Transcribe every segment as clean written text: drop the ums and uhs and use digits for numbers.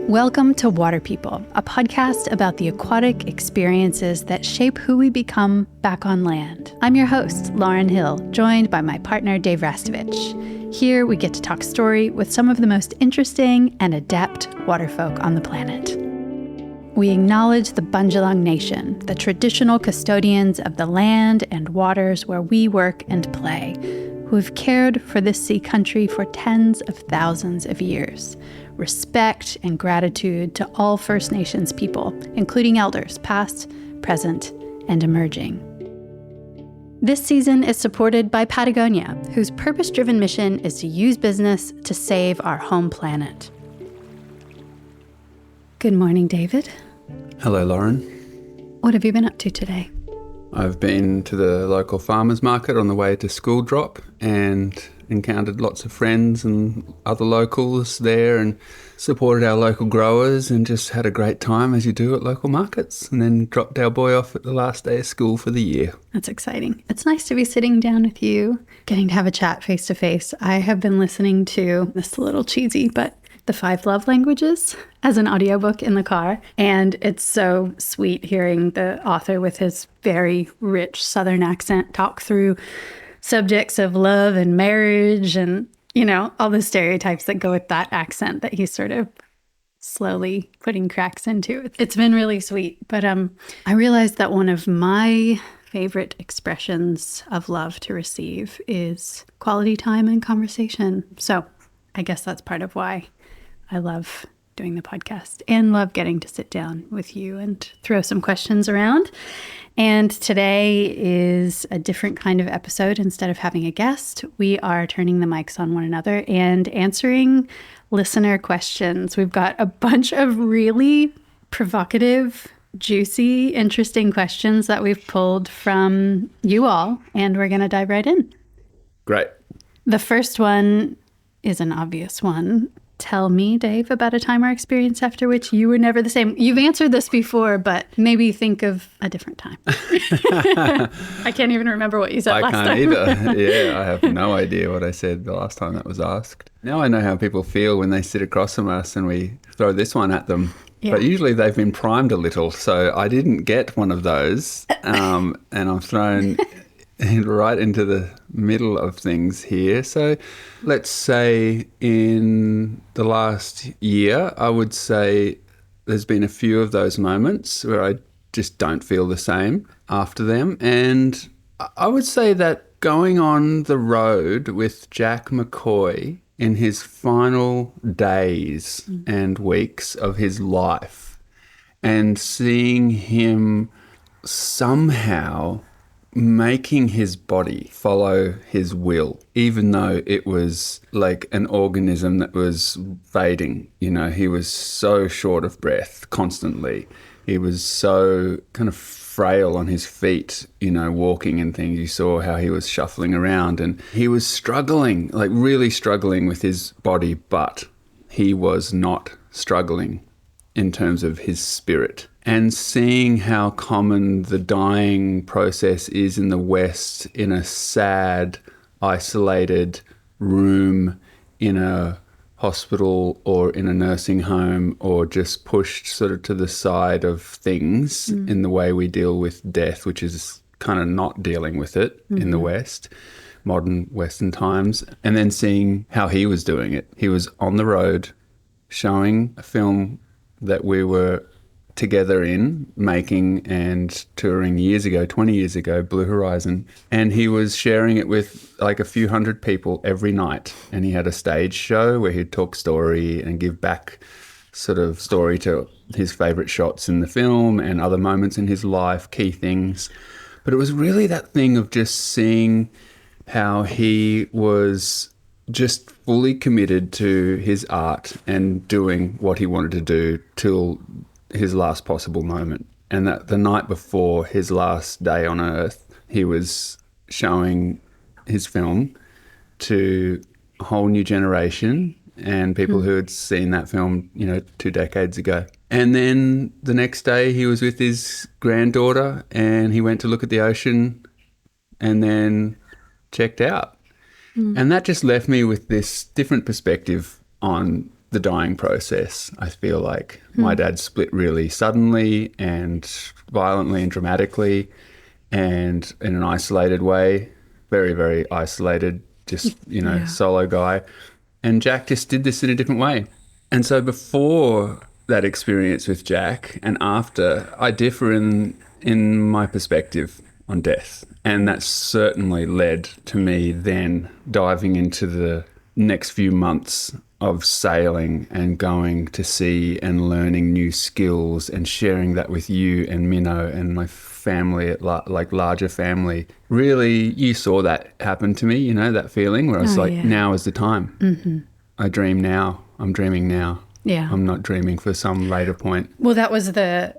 Welcome to Water People, a podcast about the aquatic experiences that shape who we become back on land. I'm your host, Lauren Hill, joined by my partner, Dave Rastovich. Here we get to talk story with some of the most interesting and adept waterfolk on the planet. We acknowledge the Bundjalung Nation, the traditional custodians of the land and waters where we work and play, who have cared for this sea country for tens of thousands of years. Respect and gratitude to all First Nations people, including elders past, present, and emerging. This season is supported by Patagonia, whose purpose-driven mission is to use business to save our home planet. Good morning, David. Hello, Lauren. What have you been up to today? I've been to the local farmers market on the way to school drop and encountered lots of friends and other locals there and supported our local growers and just had a great time, as you do at local markets, and then dropped our boy off at the last day of school for the year. That's exciting. It's nice to be sitting down with you, getting to have a chat face to face. I have been listening to, this is a little cheesy, but The 5 Love Languages as an audiobook in the car. And it's so sweet hearing the author with his very rich Southern accent talk through subjects of love and marriage and, you know, all the stereotypes that go with that accent that he's sort of slowly putting cracks into. It's been really sweet. But I realized that one of my favorite expressions of love to receive is quality time and conversation. So I guess that's part of why I love doing the podcast and love getting to sit down with you and throw some questions around. And today is a different kind of episode. Instead of having a guest, we are turning the mics on one another and answering listener questions. We've got a bunch of really provocative, juicy, interesting questions that we've pulled from you all, and we're going to dive right in. Great. The first one is an obvious one. Tell me, Dave, about a time or experience after which you were never the same. You've answered this before, but maybe think of a different time. I can't even remember what you said last time. I can't either. Yeah, I have no idea what I said the last time that was asked. Now I know how people feel when they sit across from us and we throw this one at them. Yeah. But usually they've been primed a little, so I didn't get one of those, and I'm thrown right into the middle of things here. So let's say in the last year, I would say there's been a few of those moments where I just don't feel the same after them. And I would say that going on the road with Jack McCoy in his final days and weeks of his life and seeing him somehow making his body follow his will, even though it was like an organism that was fading. You know, he was so short of breath constantly. He was so kind of frail on his feet, you know, walking and things. You saw how he was shuffling around and he was struggling, like really struggling with his body, but he was not struggling in terms of his spirit. And seeing how common the dying process is in the West, in a sad, isolated room in a hospital or in a nursing home, or just pushed sort of to the side of things in the way we deal with death, which is kind of not dealing with it in the West, modern Western times. And then seeing how he was doing it. He was on the road showing a film that we were together in making and touring years ago, 20 years ago, Blue Horizon. And he was sharing it with like a few hundred people every night. And he had a stage show where he'd talk story and give back sort of story to his favorite shots in the film and other moments in his life, key things. But it was really that thing of just seeing how he was just fully committed to his art and doing what he wanted to do till his last possible moment. And that the night before his last day on Earth, he was showing his film to a whole new generation and people who had seen that film, you know, 2 decades ago. And then the next day he was with his granddaughter and he went to look at the ocean and then checked out. And that just left me with this different perspective on the dying process. I feel like my dad split really suddenly and violently and dramatically and in an isolated way, very, very isolated, just, solo guy. And Jack just did this in a different way. And so before that experience with Jack and after, I differ in my perspective on death. And that certainly led to me then diving into the next few months of sailing and going to sea and learning new skills and sharing that with you and Minnow and my family, larger family. Really, you saw that happen to me, that feeling where I was now is the time. Mm-hmm. I dream now. I'm dreaming now. Yeah. I'm not dreaming for some later point. Well, that was the,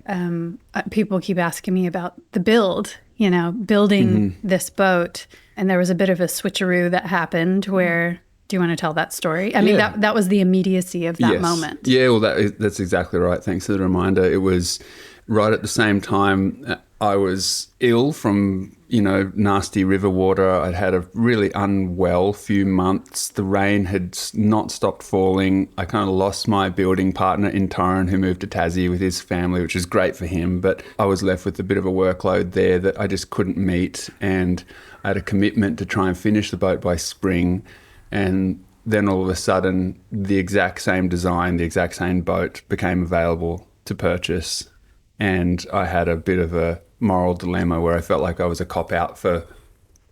people keep asking me about the building this boat. And there was a bit of a switcheroo that happened where, do you want to tell that story? I mean, that was the immediacy of that moment. Yeah, well, that's exactly right. Thanks for the reminder. It was right at the same time I was ill from, nasty river water. I'd had a really unwell few months. The rain had not stopped falling. I kind of lost my building partner in Tyrone, who moved to Tassie with his family, which was great for him. But I was left with a bit of a workload there that I just couldn't meet. And I had a commitment to try and finish the boat by spring. And then all of a sudden, the exact same design, the exact same boat became available to purchase. And I had a bit of a moral dilemma where I felt like I was a cop-out for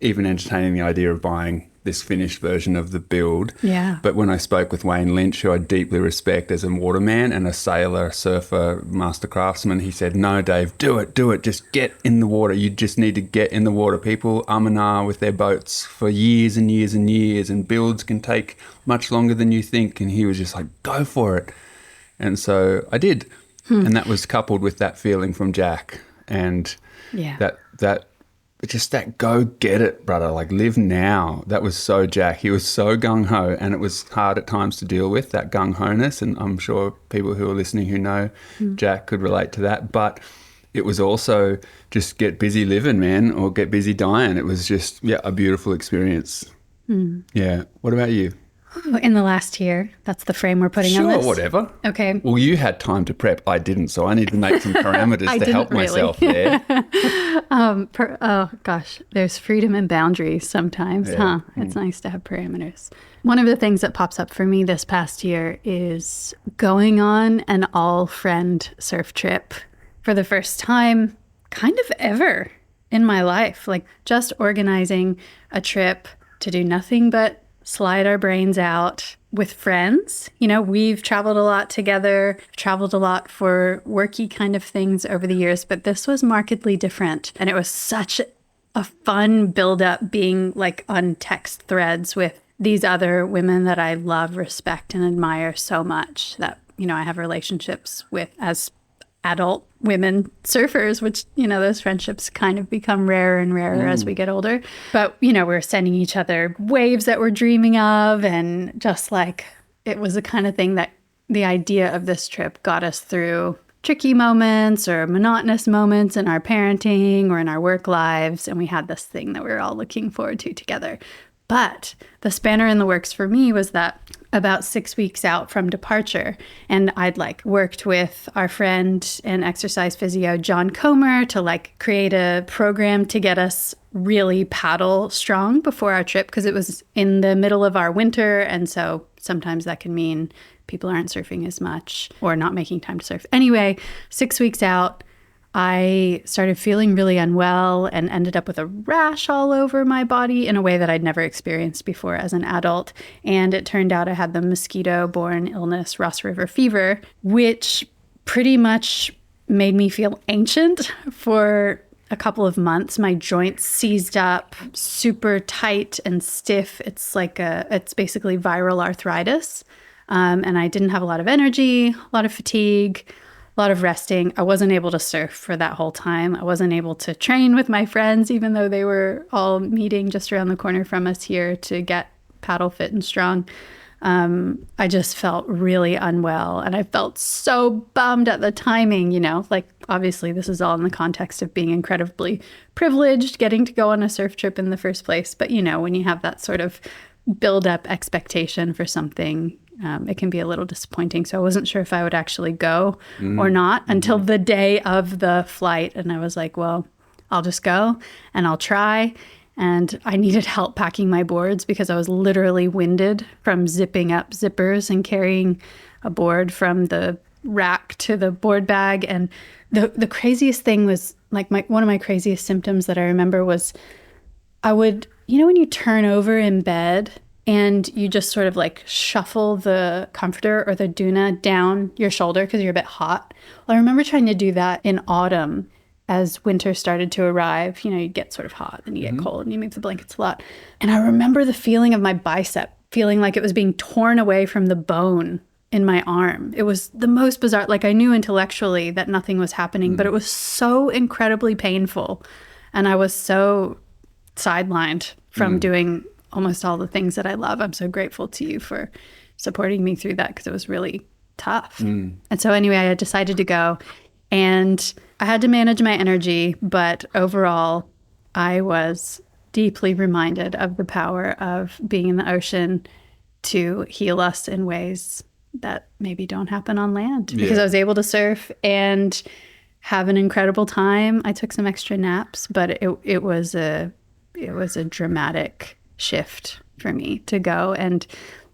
even entertaining the idea of buying this finished version of the build. Yeah. But when I spoke with Wayne Lynch, who I deeply respect as a waterman and a sailor, surfer, master craftsman, he said, no, Dave, do it. Just get in the water. You just need to get in the water. People and ah with their boats for years and years and years, and builds can take much longer than you think. And he was just like, go for it. And so I did. And that was coupled with that feeling from Jack. And that go get it, brother, like live now. That was so Jack. He was so gung-ho, and it was hard at times to deal with, that gung-ho-ness. And I'm sure people who are listening who know Jack could relate to that. But it was also just get busy living, man, or get busy dying. It was just, a beautiful experience. Yeah. What about you? In the last year, that's the frame we're putting on this? Sure, whatever. Okay. Well, you had time to prep. I didn't, so I need to make some parameters to help myself there. Oh, gosh. There's freedom and boundaries sometimes, huh? It's nice to have parameters. One of the things that pops up for me this past year is going on an all-friend surf trip for the first time kind of ever in my life. Like just organizing a trip to do nothing but slide our brains out with friends. We've traveled a lot together, traveled a lot for worky kind of things over the years, but this was markedly different. And it was such a fun build-up being like on text threads with these other women that I love, respect, and admire so much that, I have relationships with as adult women surfers, which, those friendships kind of become rarer and rarer as we get older. But, we're sending each other waves that we're dreaming of. And just like, it was the kind of thing that the idea of this trip got us through tricky moments or monotonous moments in our parenting or in our work lives. And we had this thing that we were all looking forward to together. But the spanner in the works for me was that about 6 weeks out from departure, and I'd worked with our friend and exercise physio, John Comer, to create a program to get us really paddle strong before our trip, because it was in the middle of our winter. And so sometimes that can mean people aren't surfing as much or not making time to surf. Anyway, 6 weeks out, I started feeling really unwell and ended up with a rash all over my body in a way that I'd never experienced before as an adult. And it turned out I had the mosquito-borne illness, Ross River fever, which pretty much made me feel ancient for a couple of months. My joints seized up, super tight and stiff. It's basically viral arthritis. And I didn't have a lot of energy, a lot of fatigue, a lot of resting. I wasn't able to surf for that whole time. I wasn't able to train with my friends, even though they were all meeting just around the corner from us here to get paddle fit and strong. I just felt really unwell, and I felt so bummed at the timing, obviously this is all in the context of being incredibly privileged, getting to go on a surf trip in the first place. But, when you have that sort of build up expectation for something, it can be a little disappointing. So I wasn't sure if I would actually go or not until the day of the flight. And I was like, well, I'll just go and I'll try. And I needed help packing my boards because I was literally winded from zipping up zippers and carrying a board from the rack to the board bag. And the craziest thing was like one of my craziest symptoms that I remember was I would, when you turn over in bed and you just sort of like shuffle the comforter or the doona down your shoulder because you're a bit hot. Well, I remember trying to do that in autumn as winter started to arrive. You get sort of hot and you get cold and you move the blankets a lot. And I remember the feeling of my bicep feeling like it was being torn away from the bone in my arm. It was the most bizarre. Like I knew intellectually that nothing was happening, but it was so incredibly painful. And I was so sidelined from doing almost all the things that I love. I'm so grateful to you for supporting me through that because it was really tough. And so anyway, I had decided to go and I had to manage my energy, but overall I was deeply reminded of the power of being in the ocean to heal us in ways that maybe don't happen on land because I was able to surf and have an incredible time. I took some extra naps, but it was a dramatic shift for me to go and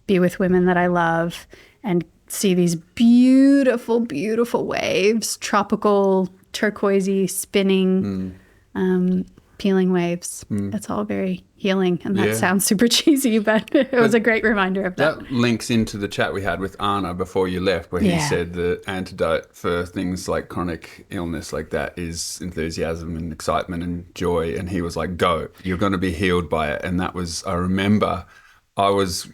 be with women that I love and see these beautiful, beautiful waves, tropical, turquoisey, spinning, peeling waves. It's all very healing. And that sounds super cheesy, but it was a great reminder of that. That links into the chat we had with Anna before you left, where he said the antidote for things like chronic illness like that is enthusiasm and excitement and joy. And he was like, go, you're going to be healed by it. And that was, I remember I was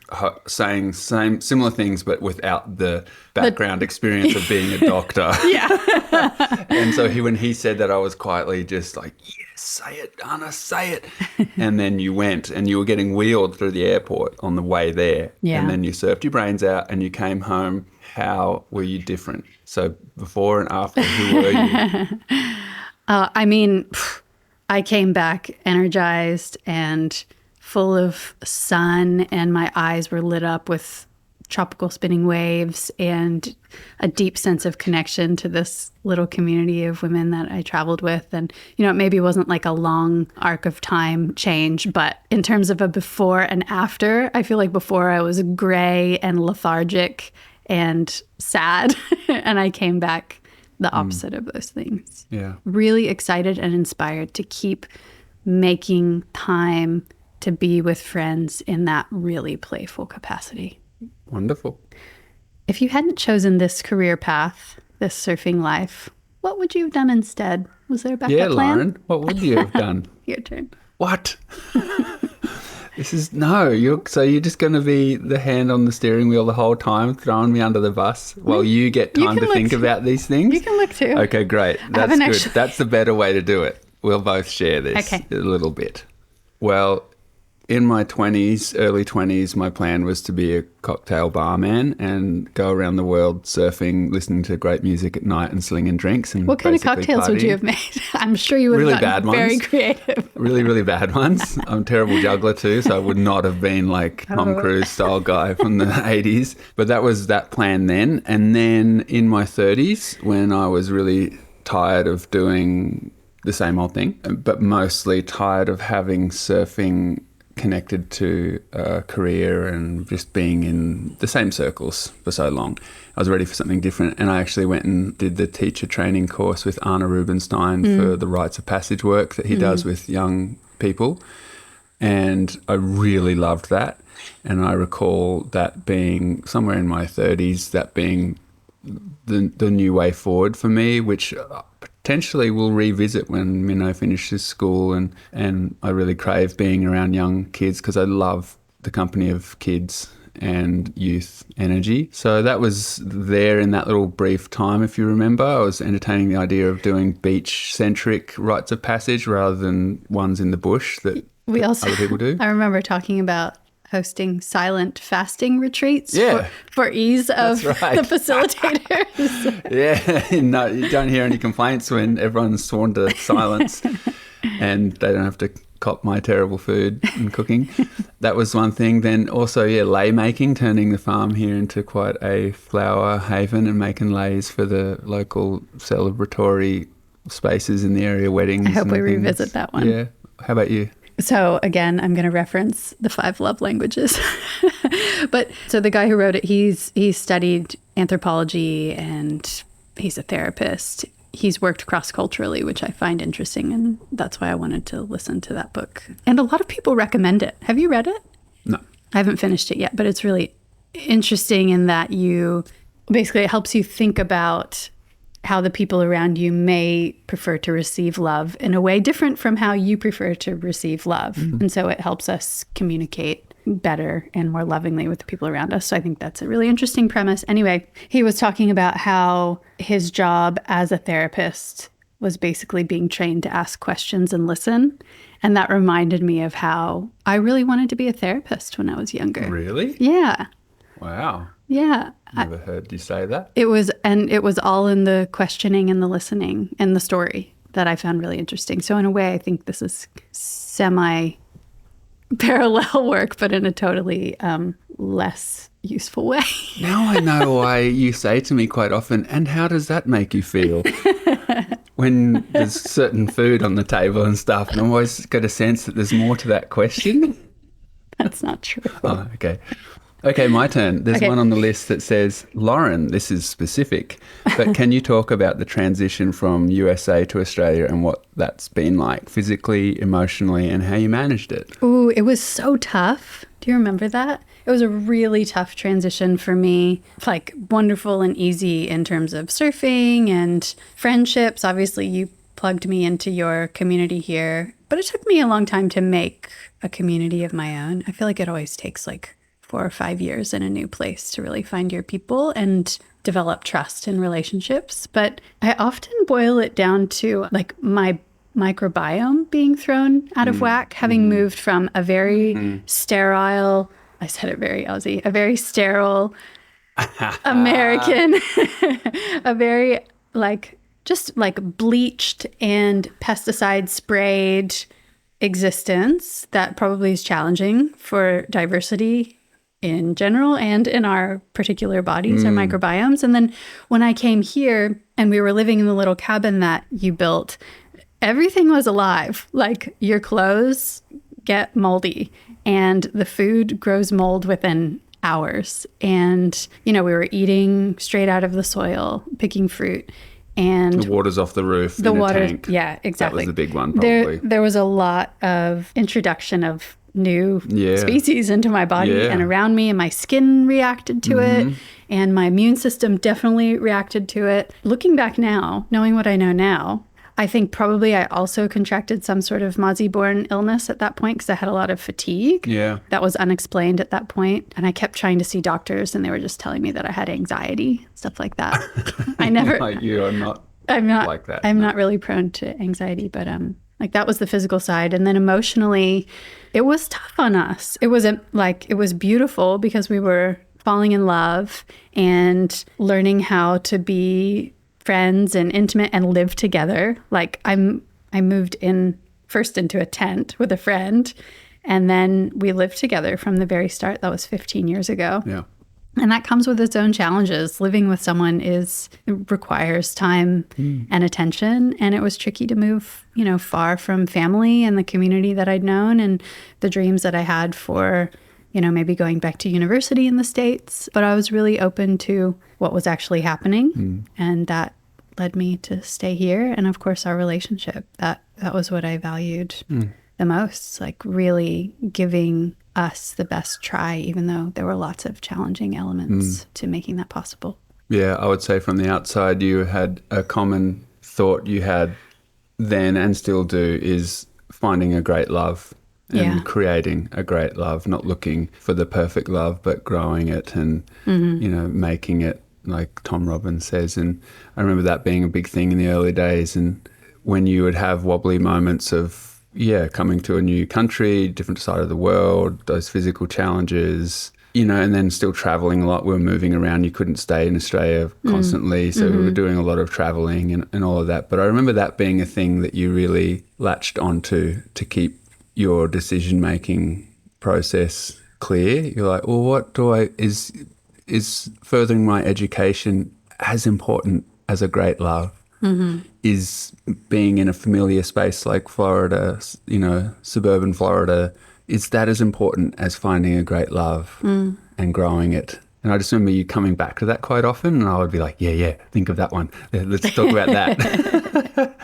saying similar things, but without the background experience of being a doctor. And so when he said that, I was quietly just like, yes, say it, Anna, say it. And then you went and you were getting wheeled through the airport on the way there. And then you surfed your brains out and you came home. How were you different? So before and after, who were you? I came back energized and full of sun, and my eyes were lit up with tropical spinning waves and a deep sense of connection to this little community of women that I traveled with. And, it maybe wasn't like a long arc of time change, but in terms of a before and after, I feel like before I was gray and lethargic and sad, and I came back the opposite of those things. Yeah. Really excited and inspired to keep making time to be with friends in that really playful capacity. Wonderful. If you hadn't chosen this career path, this surfing life, what would you have done instead? Was there a backup plan? Yeah, Lauren, what would you have done? Your turn. What? You're just going to be the hand on the steering wheel the whole time, throwing me under the bus while you get time to think about these things? You can look too. Okay, great. That's good. That's the better way to do it. We'll both share this a little bit. Well, in my early 20s, my plan was to be a cocktail barman and go around the world surfing, listening to great music at night and slinging drinks. And what kind of cocktails would you have made? I'm sure you would have gotten very creative. Really, really bad ones. I'm a terrible juggler too, so I would not have been like Tom Cruise style guy from the 80s. But that was that plan then. And then in my 30s, when I was really tired of doing the same old thing, but mostly tired of having surfing connected to a career and just being in the same circles for so long. I was ready for something different, and I actually went and did the teacher training course with Arna Rubinstein for the rites of passage work that he does with young people, and I really loved that. And I recall that being somewhere in my 30s, that being the new way forward for me, which potentially we'll revisit when Minnow finishes school, and I really crave being around young kids because I love the company of kids and youth energy. So that was there in that little brief time, if you remember. I was entertaining the idea of doing beach-centric rites of passage rather than ones in the bush that other people do. I remember talking about hosting silent fasting retreats for ease of the facilitators. No, you don't hear any complaints when everyone's sworn to silence and they don't have to cop my terrible food and cooking. That was one thing. Then also, lei making, turning the farm here into quite a flower haven and making leis for the local celebratory spaces in the area, weddings. I hope we things. revisit that one. Yeah. How about you? So again, I'm going to reference the 5 love languages. But so the guy who wrote it, he's studied anthropology and he's a therapist. He's worked cross-culturally, which I find interesting. And that's why I wanted to listen to that book. And a lot of people recommend it. Have you read it? No. I haven't finished it yet, but it's really interesting in that it helps you think about how the people around you may prefer to receive love in a way different from how you prefer to receive love. Mm-hmm. And so it helps us communicate better and more lovingly with the people around us. So I think that's a really interesting premise. Anyway, he was talking about how his job as a therapist was basically being trained to ask questions and listen. And that reminded me of how I really wanted to be a therapist when I was younger. Really? Yeah. Wow. Yeah. Never heard you say that. It was all in the questioning and the listening and the story that I found really interesting. So in a way, I think this is semi-parallel work, but in a totally less useful way. Now I know why you say to me quite often, and how does that make you feel? When there's certain food on the table and stuff, and I always get a sense that there's more to that question. That's not true. Oh, okay. Okay, my turn. There's one on the list that says, Lauren, this is specific, but can you talk about the transition from USA to Australia and what that's been like physically, emotionally, and how you managed it? Ooh, it was so tough. Do you remember that? It was a really tough transition for me, like wonderful and easy in terms of surfing and friendships. Obviously, you plugged me into your community here, but it took me a long time to make a community of my own. I feel like it always takes like 4 or 5 years in a new place to really find your people and develop trust in relationships. But I often boil it down to like my microbiome being thrown out of whack, having moved from a very sterile, I said it very Aussie, a very sterile American, a very just bleached and pesticide sprayed existence that probably is challenging for diversity in general and in our particular bodies, our microbiomes. And then when I came here and we were living in the little cabin that you built, everything was alive. Like your clothes get moldy and the food grows mold within hours. And, we were eating straight out of the soil, picking fruit. And the water's off the roof in a tank. Yeah, exactly. That was the big one, probably. There was a lot of introduction of new species into my body and around me, and my skin reacted to it, and my immune system definitely reacted to it. Looking back now, knowing what I know now, I think probably I also contracted some sort of Mozzie-borne illness at that point because I had a lot of fatigue. Yeah. That was unexplained at that point. And I kept trying to see doctors and they were just telling me that I had anxiety, stuff like that. I never... Like you are not like that. I'm not really prone to anxiety, but that was the physical side. And then emotionally, it was tough on us. It was it was beautiful because we were falling in love and learning how to be friends and intimate and live together. I moved in first into a tent with a friend, and then we lived together from the very start. That was 15 years ago. Yeah. And that comes with its own challenges. Living with someone requires time and attention. And it was tricky to move, far from family and the community that I'd known and the dreams that I had for, maybe going back to university in the States. But I was really open to what was actually happening. And that led me to stay here. And of course, our relationship, that was what I valued the most, really giving us the best try, even though there were lots of challenging elements to making that possible. Yeah, I would say from the outside, you had a common thought you had then and still do is finding a great love and creating a great love, not looking for the perfect love, but growing it and, making it like Tom Robbins says. And I remember that being a big thing in the early days. And when you would have wobbly moments of, coming to a new country, different side of the world, those physical challenges, and then still traveling a lot. We were moving around. You couldn't stay in Australia constantly. So we were doing a lot of traveling and all of that. But I remember that being a thing that you really latched onto to keep your decision-making process clear. You're like, well, what do is furthering my education as important as a great love? Mm-hmm. Is being in a familiar space like Florida, suburban Florida, is that as important as finding a great love and growing it? And I just remember you coming back to that quite often, and I would be like, yeah, think of that one. Let's talk about that.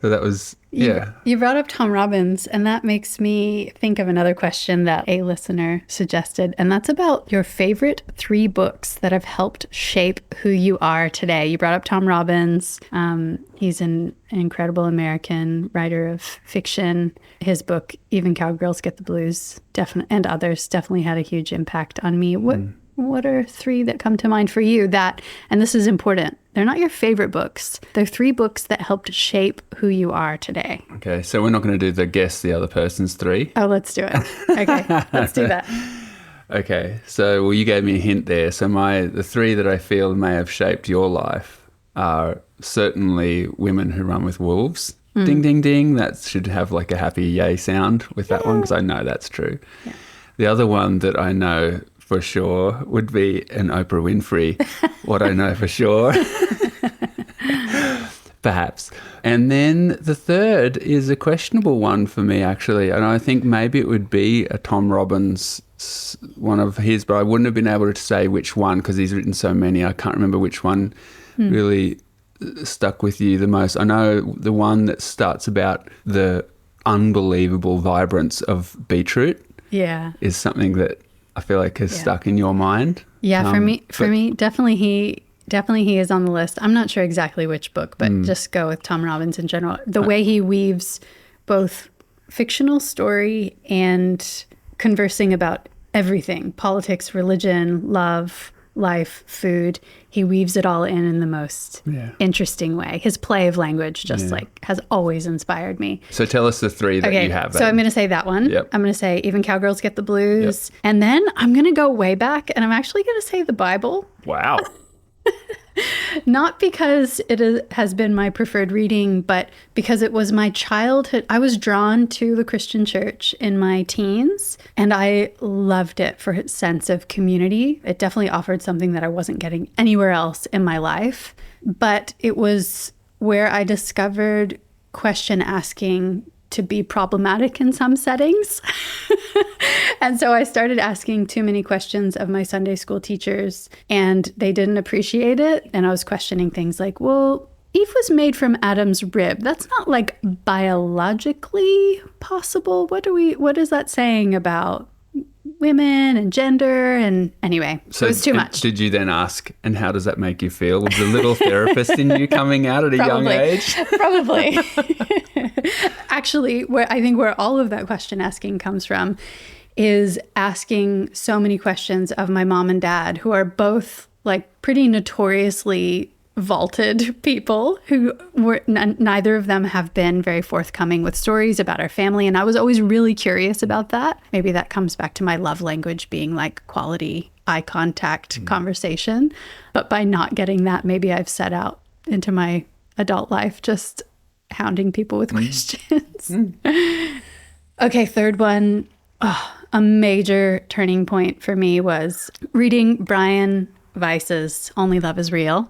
So that was, yeah. You brought up Tom Robbins, and that makes me think of another question that a listener suggested, and that's about your favorite 3 books that have helped shape who you are today. You brought up Tom Robbins. He's an incredible American writer of fiction. His book, Even Cowgirls Get the Blues, and others definitely had a huge impact on me. What are 3 that come to mind for you and this is important, they're not your favorite books. They're 3 books that helped shape who you are today. Okay, so we're not going to do the guess the other person's 3. Oh, let's do it. Okay, let's do that. Okay, so you gave me a hint there. So the 3 that I feel may have shaped your life are certainly Women Who Run with Wolves. Ding, ding, ding. That should have like a happy yay sound with that one, because I know that's true. Yeah. The other one that I know for sure would be an Oprah Winfrey. What I know for sure. Perhaps. And then the third is a questionable one for me, actually. And I think maybe it would be a Tom Robbins, one of his, but I wouldn't have been able to say which one because he's written so many. I can't remember which one really stuck with you the most. I know the one that starts about the unbelievable vibrance of beetroot is something that I feel like has stuck in your mind. Yeah, for me, definitely he is on the list. I'm not sure exactly which book, but just go with Tom Robbins in general. The way he weaves both fictional story and conversing about everything, politics, religion, love, life, food. He weaves it all in the most interesting way. His play of language just has always inspired me. So tell us the 3 that you have. So I'm going to say that one. Yep. I'm going to say Even Cowgirls Get the Blues. Yep. And then I'm going to go way back, and I'm actually going to say the Bible. Wow. Not because has been my preferred reading, but because it was my childhood. I was drawn to the Christian church in my teens, and I loved it for its sense of community. It definitely offered something that I wasn't getting anywhere else in my life. But it was where I discovered question asking to be problematic in some settings. And so I started asking too many questions of my Sunday school teachers, and they didn't appreciate it. And I was questioning things like, well, Eve was made from Adam's rib. That's not like biologically possible. What is that saying about women and gender? And anyway, so it was too much. Did you then ask, and how does that make you feel? Was the little therapist in you coming out at a young age? Probably. Actually, where all of that question asking comes from is asking so many questions of my mom and dad, who are both like pretty notoriously vaulted people who were neither of them have been very forthcoming with stories about our family. And I was always really curious about that. Maybe that comes back to my love language being like quality eye contact conversation. But by not getting that, maybe I've set out into my adult life just hounding people with questions. Okay, third one. A major turning point for me was reading Brian Weiss's Only Love is Real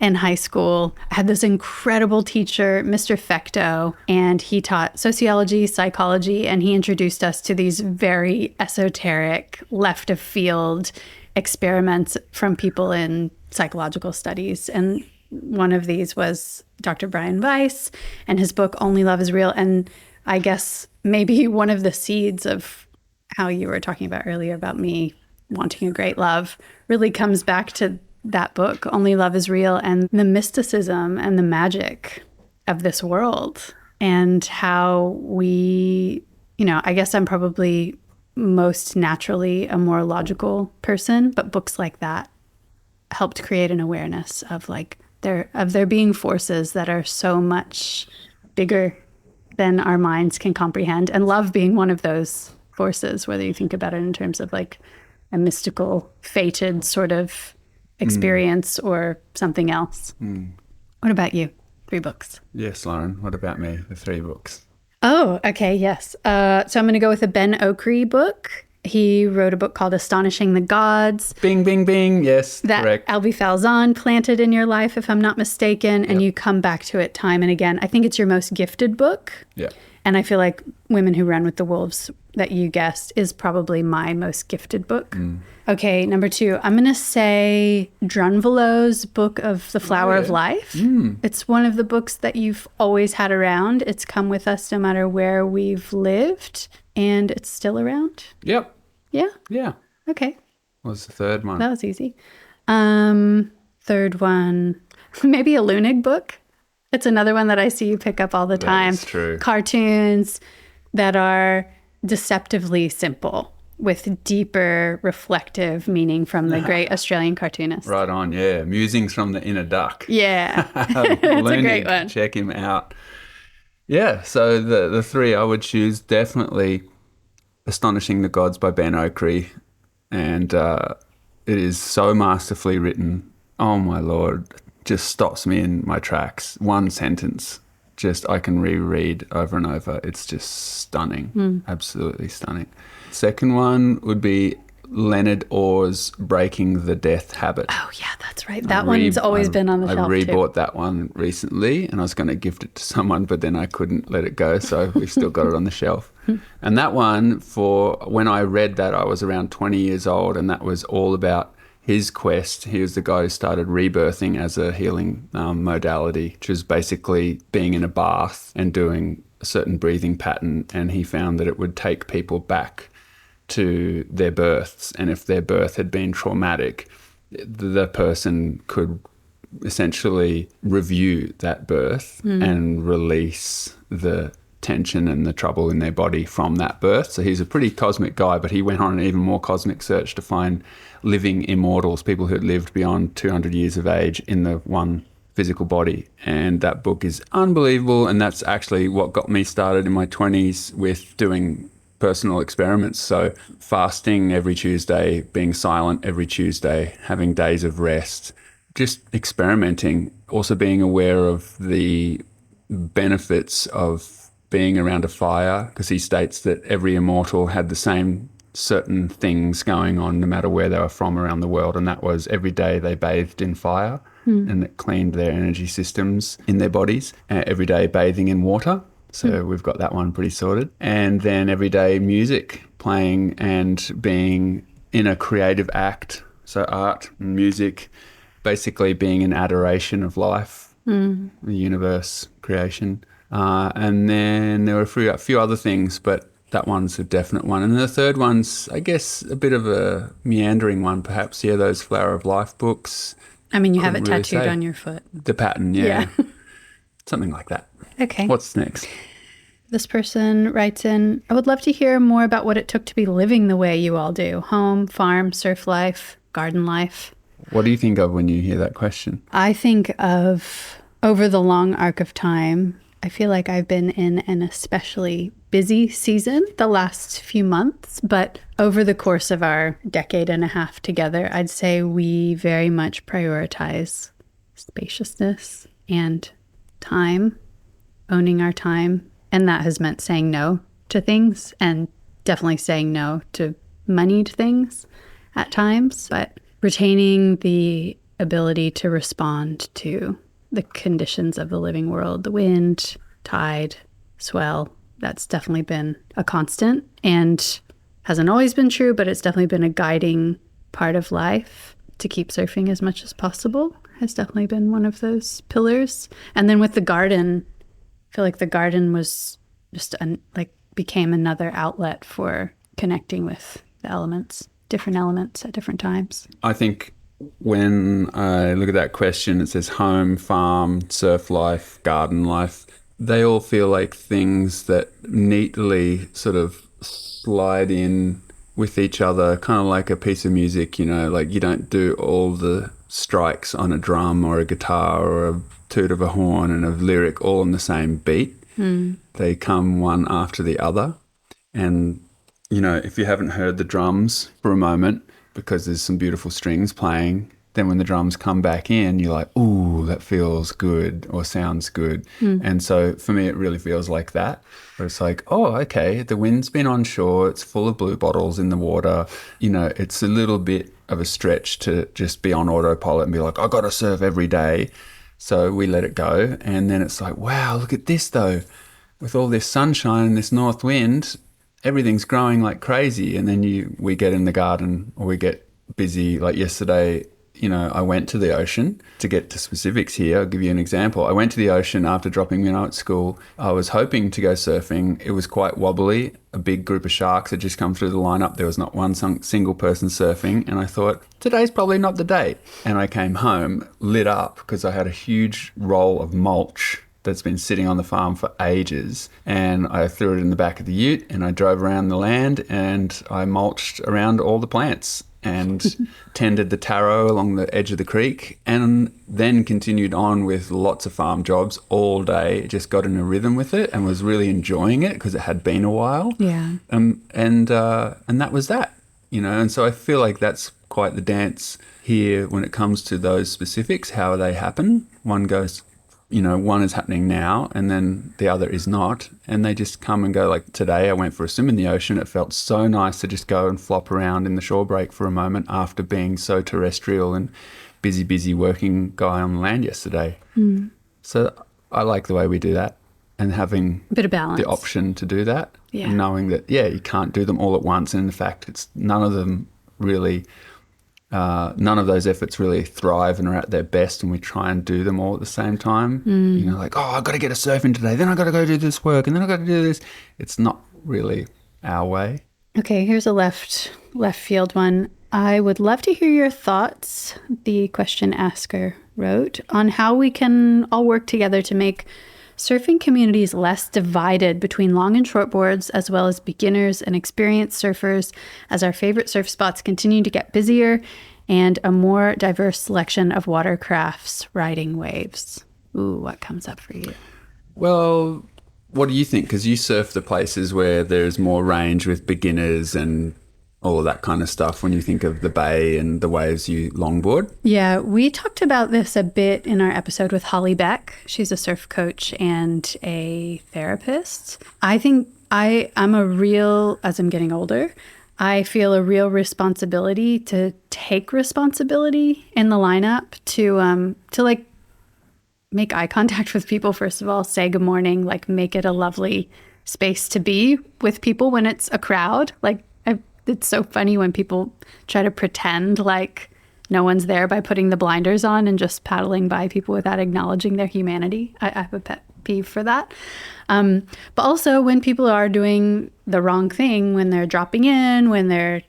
in high school. I had this incredible teacher, Mr. Fecto, and he taught sociology, psychology, and he introduced us to these very esoteric, left of field experiments from people in psychological studies. And one of these was Dr. Brian Weiss and his book, Only Love is Real. And I guess maybe one of the seeds of how you were talking about earlier about me wanting a great love really comes back to that book, Only Love is Real, and the mysticism and the magic of this world and how we, I guess I'm probably most naturally a more logical person, but books like that helped create an awareness of there being forces that are so much bigger than our minds can comprehend, and love being one of those forces, whether you think about it in terms of like a mystical, fated sort of experience or something else. What about you? 3 books. Yes, Lauren. What about me? The 3 books. Oh, okay, yes. So I'm going to go with a Ben Okri book. He wrote a book called Astonishing the Gods. Bing, bing, bing. Yes, that correct. Albie Falzon planted in your life, if I'm not mistaken, and you come back to it time and again. I think it's your most gifted book. Yeah. And I feel like Women Who Run with the Wolves, that you guessed, is probably my most gifted book. Okay, number 2, I'm going to say Drunvalo's Book of the Flower of Life. It's one of the books that you've always had around. It's come with us no matter where we've lived, and it's still around. Yep. Yeah? Yeah. Okay. What was the third one? That was easy. Third one, maybe a Lunig book. It's another one that I see you pick up all the time. That's true. Cartoons that are deceptively simple with deeper reflective meaning from the great Australian cartoonist. Right on, yeah. Musings from the Inner Duck. Yeah. It's a great one. Check him out. Yeah, so the 3 I would choose, definitely Astonishing the Gods by Ben Okri. And it is so masterfully written. Oh, my Lord. Just stops me in my tracks. One sentence, just I can reread over and over. It's just stunning, absolutely stunning. Second one would be Leonard Orr's Breaking the Death Habit. Oh, yeah, that's right. That one's always been on the shelf, I rebought that one recently, and I was going to gift it to someone, but then I couldn't let it go, so we've still got it on the shelf. And that one, for when I read that, I was around 20 years old, and that was all about his quest. He was the guy who started rebirthing as a healing modality, which was basically being in a bath and doing a certain breathing pattern, and he found that it would take people back to their births, and if their birth had been traumatic, the person could essentially review that birth and release the tension and the trouble in their body from that birth. So he's a pretty cosmic guy, but he went on an even more cosmic search to find living immortals, people who had lived beyond 200 years of age in the one physical body. And that book is unbelievable, and that's actually what got me started in my 20s with doing personal experiments. So fasting every Tuesday, being silent every Tuesday, having days of rest, just experimenting, also being aware of the benefits of being around a fire, because he states that every immortal had the same certain things going on no matter where they were from around the world, and that was every day they bathed in fire and it cleaned their energy systems in their bodies. Every day bathing in water, so we've got that one pretty sorted. And then every day music, playing and being in a creative act, so art and music, basically being in adoration of life, the universe, creation. And then there were a few other things, but that one's a definite one. And the third one's, I guess, a bit of a meandering one, perhaps. Yeah, those Flower of Life books. I mean, you have it Couldn't really tattooed say. on your foot. The pattern, yeah. Something like that. Okay. What's next? This person writes in, I would love to hear more about what it took to be living the way you all do. Home, farm, surf life, garden life. What do you think of when you hear that question? I think of, over the long arc of time, I feel like I've been in an especially busy season the last few months, but over the course of our decade and a half together, I'd say we very much prioritize spaciousness and time, owning our time. And that has meant saying no to things, and definitely saying no to moneyed things at times, but retaining the ability to respond to the conditions of the living world, the wind, tide, swell. That's definitely been a constant and hasn't always been true, but it's definitely been a guiding part of life. To keep surfing as much as possible has definitely been one of those pillars. And then with the garden, I feel like the garden was just became another outlet for connecting with the elements, different elements at different times. I think when I look at that question, it says home, farm, surf life, garden life. They all feel like things that neatly sort of slide in with each other, kind of like a piece of music, you know, like you don't do all the strikes on a drum or a guitar or a toot of a horn and a lyric all on the same beat. They come one after the other. And, you know, if you haven't heard the drums for a moment, because there's some beautiful strings playing, then when the drums come back in, you're like, ooh, that feels good or sounds good. And so for me, it really feels like that, where it's like, oh, okay, the wind's been on shore, it's full of blue bottles in the water. You know, it's a little bit of a stretch to just be on autopilot and be like, I got to surf every day. So we let it go. And then it's like, wow, look at this though. With all this sunshine and this north wind, everything's growing like crazy. And then we get in the garden or we get busy. Like yesterday, you know, I went to the ocean. To get to specifics here, I'll give you an example. I went to the ocean after dropping Minnow at school. I was hoping to go surfing. It was quite wobbly. A big group of sharks had just come through the lineup. There was not one single person surfing. And I thought, today's probably not the day. And I came home lit up because I had a huge roll of mulch that's been sitting on the farm for ages. And I threw it in the back of the ute and I drove around the land and I mulched around all the plants and tended the taro along the edge of the creek, and then continued on with lots of farm jobs all day. Just got in a rhythm with it and was really enjoying it because it had been a while. Yeah. And that was that, you know. And so I feel like that's quite the dance here when it comes to those specifics, how they happen. One goes, you know, one is happening now and then the other is not. And they just come and go. Like today I went for a swim in the ocean. It felt so nice to just go and flop around in the shore break for a moment after being so terrestrial and busy working guy on the land yesterday. So I like the way we do that and having a bit of balance, the option to do that. Yeah. And knowing that, you can't do them all at once. And in fact, it's none of them really... none of those efforts really thrive and are at their best, and we try and do them all at the same time. You know, like, oh, I've got to get a surfing today, then I've got to go do this work, and then I've got to do this. It's not really our way. Okay, here's a left field one. I would love to hear your thoughts, the question asker wrote, on how we can all work together to make surfing communities less divided between long and short boards, as well as beginners and experienced surfers, as our favorite surf spots continue to get busier and a more diverse selection of watercrafts riding waves. Ooh, what comes up for you? Well, what do you think? Because you surf the places where there's more range with beginners and all of that kind of stuff when you think of the bay and the waves you longboard. Yeah, we talked about this a bit in our episode with Holly Beck. She's a surf coach and a therapist. I think I'm a real, as I'm getting older, I feel a real responsibility to take responsibility in the lineup to like make eye contact with people, first of all, say good morning, like make it a lovely space to be with people when it's a crowd. Like, it's so funny when people try to pretend like no one's there by putting the blinders on and just paddling by people without acknowledging their humanity. I have a pet peeve for that. But also when people are doing the wrong thing, when they're dropping in, when they're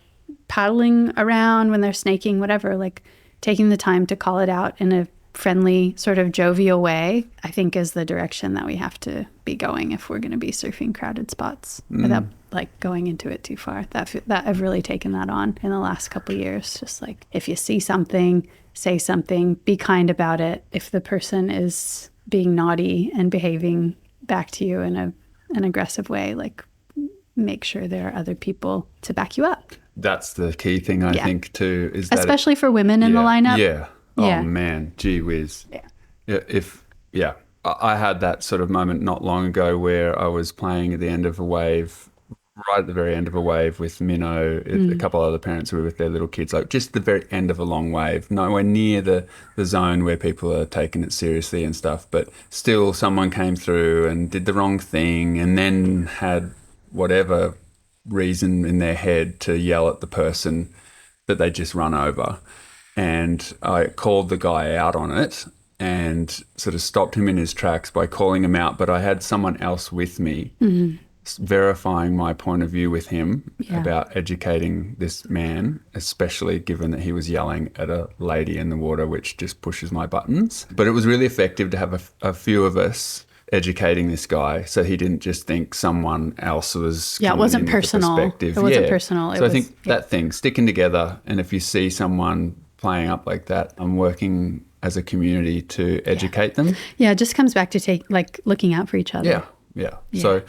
paddling around, when they're snaking, whatever, like taking the time to call it out in a friendly, sort of jovial way, I think is the direction that we have to be going if we're going to be surfing crowded spots without like going into it too far. That I've really taken that on in the last couple of years. Just like if you see something, say something, be kind about it. If the person is being naughty and behaving back to you in an aggressive way, like make sure there are other people to back you up. That's the key thing, I think, too. Is that especially for women in the lineup. Yeah. Oh, man. Gee whiz. Yeah. I had that sort of moment not long ago where I was playing at the end of a wave, right at the very end of a wave with Minnow, a couple other parents who were with their little kids, like just the very end of a long wave, nowhere near the zone where people are taking it seriously and stuff, but still someone came through and did the wrong thing and then had whatever reason in their head to yell at the person that they just run over. And I called the guy out on it and sort of stopped him in his tracks by calling him out. But I had someone else with me verifying my point of view with him about educating this man, especially given that he was yelling at a lady in the water, which just pushes my buttons. But it was really effective to have a few of us educating this guy so he didn't just think someone else was it wasn't personal. It wasn't personal. So I think that thing, sticking together, and if you see someone playing up like that, I'm working as a community to educate them. Yeah, it just comes back to looking out for each other. Yeah. So,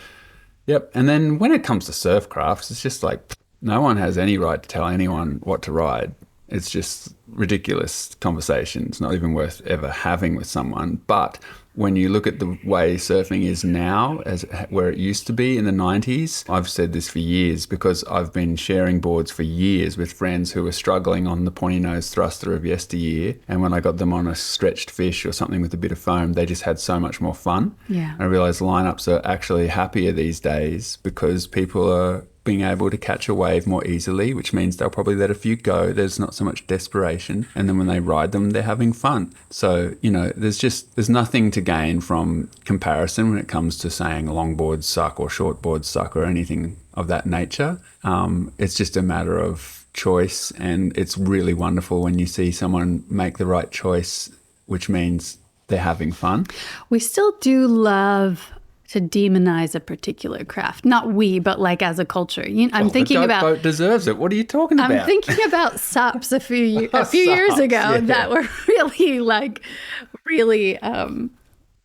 yep. And then when it comes to surf crafts, it's just like no one has any right to tell anyone what to ride. It's just ridiculous conversation. It's not even worth ever having with someone. But when you look at the way surfing is now, as where it used to be in the 90s, I've said this for years because I've been sharing boards for years with friends who were struggling on the pointy nose thruster of yesteryear. And when I got them on a stretched fish or something with a bit of foam, they just had so much more fun. Yeah. I realised lineups are actually happier these days because people are being able to catch a wave more easily, which means they'll probably let a few go. There's not so much desperation. And then when they ride them, they're having fun. So, there's nothing to gain from comparison when it comes to saying longboards suck or shortboards suck or anything of that nature. It's just a matter of choice. And it's really wonderful when you see someone make the right choice, which means they're having fun. We still do love to demonize a particular craft. Not we, but like as a culture. I'm thinking the about... boat deserves it. What are you talking about? I'm thinking about SUPs a few years ago that were really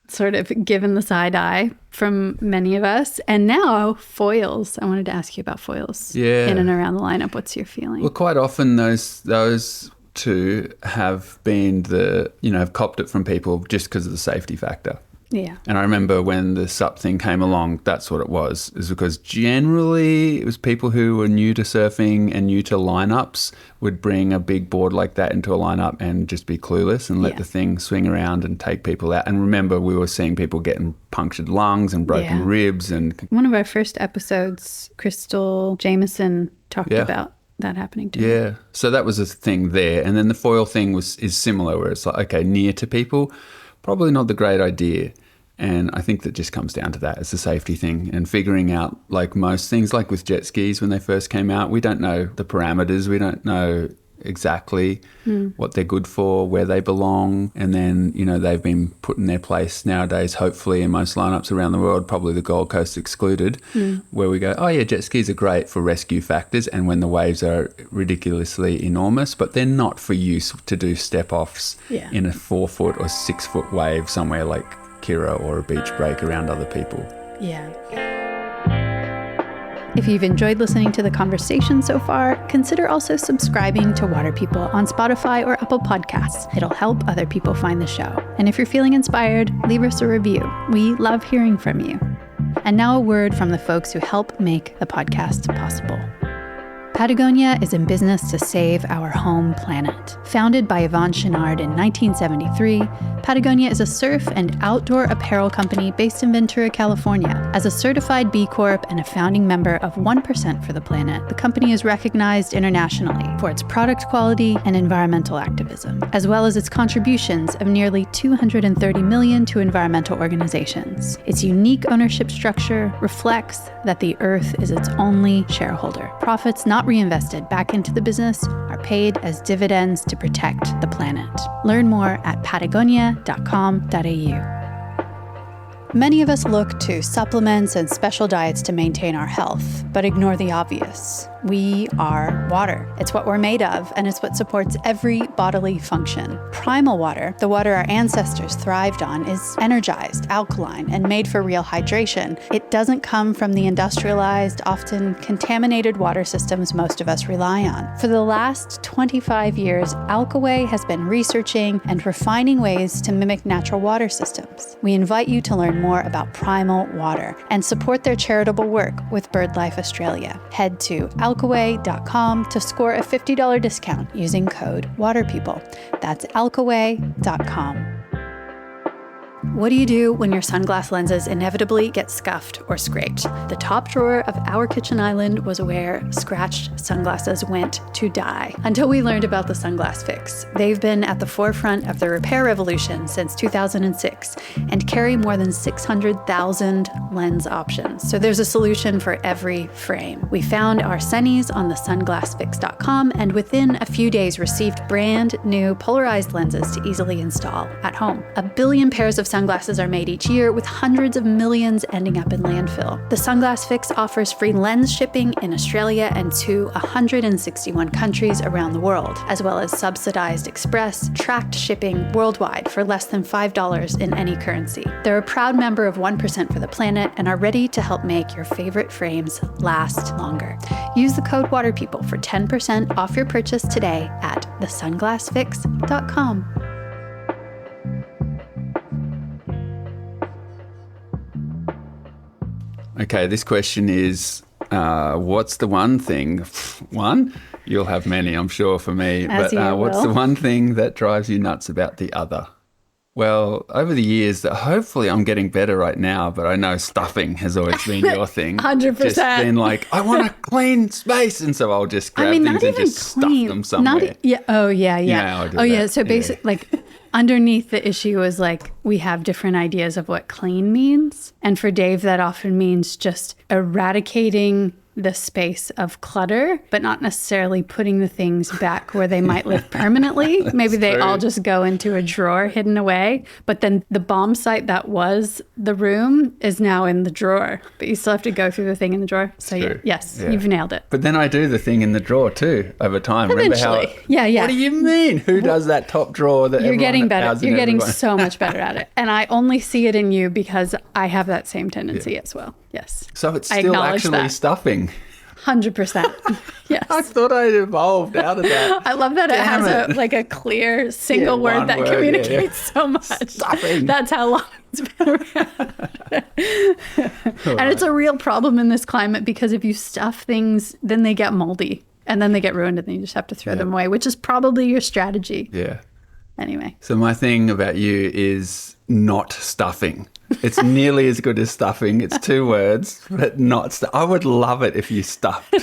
sort of given the side eye from many of us. And now foils. I wanted to ask you about foils in and around the lineup. What's your feeling? Well, quite often those two have been have copped it from people just because of the safety factor. Yeah. And I remember when the SUP thing came along, that's what it was. Is because generally it was people who were new to surfing and new to lineups would bring a big board like that into a lineup and just be clueless and let the thing swing around and take people out. And remember, we were seeing people getting punctured lungs and broken ribs. And one of our first episodes, Crystal Jameson talked about that happening too. Yeah. So that was a thing there. And then the foil thing is similar, where it's like, okay, near to people, probably not the great idea. And I think that just comes down to that. It's a safety thing and figuring out, like most things, like with jet skis when they first came out, we don't know the parameters. We don't know exactly what they're good for, where they belong. And then, they've been put in their place nowadays, hopefully, in most lineups around the world, probably the Gold Coast excluded, where we go, oh yeah, jet skis are great for rescue factors and when the waves are ridiculously enormous, but they're not for use to do step-offs in a 4-foot or 6-foot wave somewhere like Kira or a beach break around other people. Yeah. If you've enjoyed listening to the conversation so far, consider also subscribing to Water People on Spotify or Apple Podcasts. It'll help other people find the show. And if you're feeling inspired, leave us a review. We love hearing from you. And now a word from the folks who help make the podcast possible. Patagonia is in business to save our home planet. Founded by Yvon Chouinard in 1973, Patagonia is a surf and outdoor apparel company based in Ventura, California. As a certified B Corp and a founding member of 1% for the Planet, the company is recognized internationally for its product quality and environmental activism, as well as its contributions of nearly $230 million to environmental organizations. Its unique ownership structure reflects that the Earth is its only shareholder. Profits not reinvested back into the business are paid as dividends to protect the planet. Learn more at patagonia.com.au. Many of us look to supplements and special diets to maintain our health, but ignore the obvious. We are water. It's what we're made of, and it's what supports every bodily function. Primal water, the water our ancestors thrived on, is energized, alkaline, and made for real hydration. It doesn't come from the industrialized, often contaminated water systems most of us rely on. For the last 25 years, Alkaway has been researching and refining ways to mimic natural water systems. We invite you to learn more about Primal Water and support their charitable work with BirdLife Australia. Head to alkaway.com to score a $50 discount using code WATERPeople. That's alkaway.com. What do you do when your sunglass lenses inevitably get scuffed or scraped? The top drawer of our kitchen island was where scratched sunglasses went to die, until we learned about the Sunglass Fix. They've been at the forefront of the repair revolution since 2006 and carry more than 600,000 lens options. So there's a solution for every frame. We found our sunnies on the sunglassfix.com and within a few days received brand new polarized lenses to easily install at home. 1 billion pairs of sunglasses sunglasses are made each year, with hundreds of millions ending up in landfill. The Sunglass Fix offers free lens shipping in Australia and to 161 countries around the world, as well as subsidized express, tracked shipping worldwide for less than $5 in any currency. They're a proud member of 1% for the Planet and are ready to help make your favorite frames last longer. Use the code WATERPEOPLE for 10% off your purchase today at thesunglassfix.com. Okay, this question is, what's the one thing? One? You'll have many, I'm sure, for me. As you what's will. the one thing that drives you nuts about the other? Well, over the years, hopefully I'm getting better right now, but I know stuffing has always been your thing. 100%. Just been like, I want a clean space, and so I'll just grab not things and even just clean. stuff them somewhere. Yeah. Oh, yeah. Yeah, I do Oh, yeah. that. So Yeah. basically, like, underneath the issue is like we have different ideas of what clean means. And for Dave, that often means just eradicating the space of clutter, but not necessarily putting the things back where they might live permanently. Maybe they true. all just go into a drawer hidden away. But then the bomb site that was the room is now in the drawer, but you still have to go through the thing in the drawer. So True. yes, Yeah. you've nailed it. But then I do the thing in the drawer too over time. Remember Eventually. how? Yeah. What do you mean? Who does that top drawer? That You're everyone getting better. has in You're getting everyone? so much better at it. And I only see it in you because I have that same tendency as well. Yes. So it's I still acknowledge actually that. stuffing. 100%. Yes. I thought I'd evolved out of that. I love that it Damn has it. a clear single Yeah, word one that word, communicates so much. Stuffing. That's how long it's been around. And it's a real problem in this climate because if you stuff things, then they get moldy and then they get ruined and then you just have to throw them away, which is probably your strategy. Yeah. Anyway. So my thing about you is not stuffing. It's nearly as good as stuffing. It's two words, but not I would love it if you stuffed.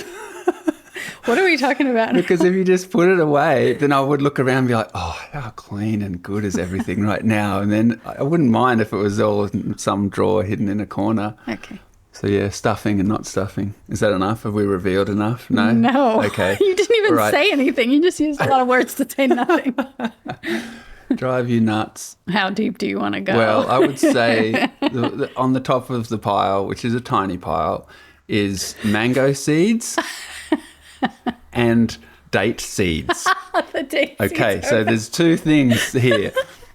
What are we talking about? Because if you just put it away, then I would look around and be like, oh, how clean and good is everything right now? And then I wouldn't mind if it was all in some drawer hidden in a corner. Okay. So yeah, stuffing and not stuffing. Is that enough? Have we revealed enough? No? No. Okay. You didn't even Right. say anything. You just used a lot of words to say nothing. Drive you nuts. How deep do you want to go? Well, I would say on the top of the pile, which is a tiny pile, is mango seeds and date seeds. The date Okay, seeds so are- there's two things here.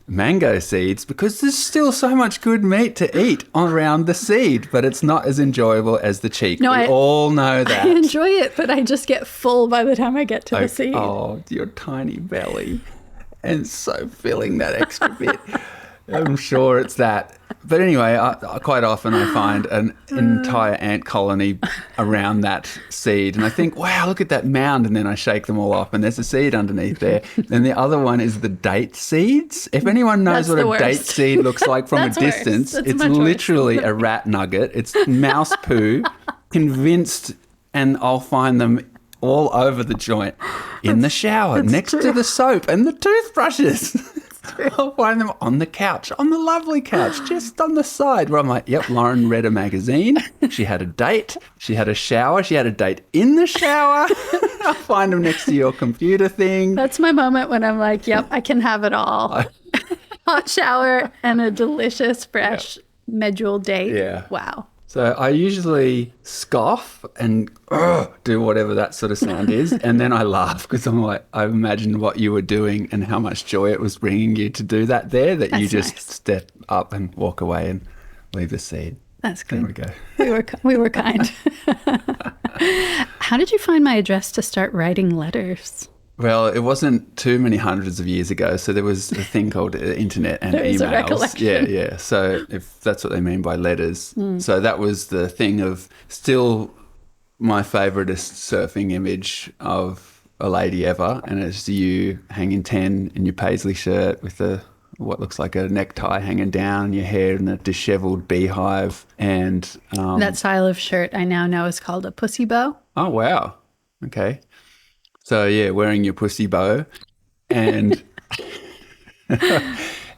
Mango seeds, because there's still so much good meat to eat around the seed, but it's not as enjoyable as the cheek. No, we I- all know that. I enjoy it, but I just get full by the time I get to the seed. Oh, your tiny belly. And so filling that extra bit. I'm sure it's that. But anyway, I quite often I find an entire ant colony around that seed. And I think, wow, look at that mound. And then I shake them all off and there's a seed underneath there. Then the other one is the date seeds. If anyone knows That's what the a date worst. seed looks like from a That's worse. distance, That's it's much worse. literally a rat nugget. It's mouse poo, convinced, and I'll find them all over the joint, in the shower, next to the soap and the toothbrushes. I'll find them on the couch, on the lovely couch, just on the side where I'm like, yep, Lauren read a magazine. She had a date. She had a shower. She had a date in the shower. I'll find them next to your computer thing. That's my moment when I'm like, yep, I can have it all. Hot shower and a delicious, fresh medjool date. Yeah. Wow. So I usually scoff and do whatever that sort of sound is. And then I laugh because I'm like, I imagine what you were doing and how much joy it was bringing you to do that there, that you That's just nice. step up and walk away and leave the seed. That's There we good. go. We were kind. How did you find my address to start writing letters? Well, it wasn't too many hundreds of years ago. So there was a thing called internet and There is a emails. recollection. Yeah, yeah. So if that's what they mean by letters. So that was the thing of still my favoritist surfing image of a lady ever. And it's you hanging 10 in your paisley shirt with what looks like a necktie hanging down, your hair in a disheveled beehive. And That style of shirt I now know is called a pussy bow. oh, wow. Okay. So yeah, wearing your pussy bow and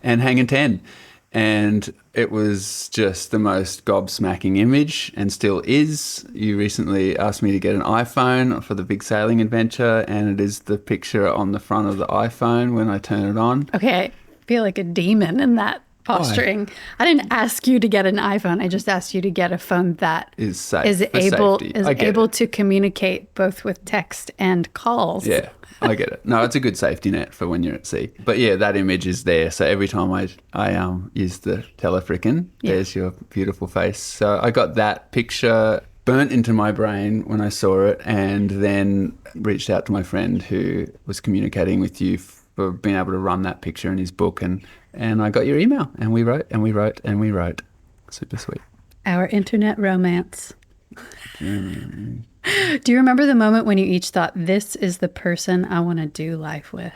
and hanging 10. And it was just the most gobsmacking image and still is. You recently asked me to get an iPhone for the big sailing adventure, and it is the picture on the front of the iPhone when I turn it on. Okay, I feel like a demon in that posturing. I didn't ask you to get an iPhone. I just asked you to get a phone that is safe is for able safety. is I get able it. to communicate both with text and calls. Yeah, I get it. No, it's a good safety net for when you're at sea. But yeah, that image is there. So every time I use the telefrickin, there's your beautiful face. So I got that picture burnt into my brain when I saw it, and then reached out to my friend who was communicating with you for being able to run that picture in his book, and I got your email, and we wrote and we wrote and we wrote. Super sweet. Our internet romance. Do you remember the moment when you each thought, this is the person I want to do life with?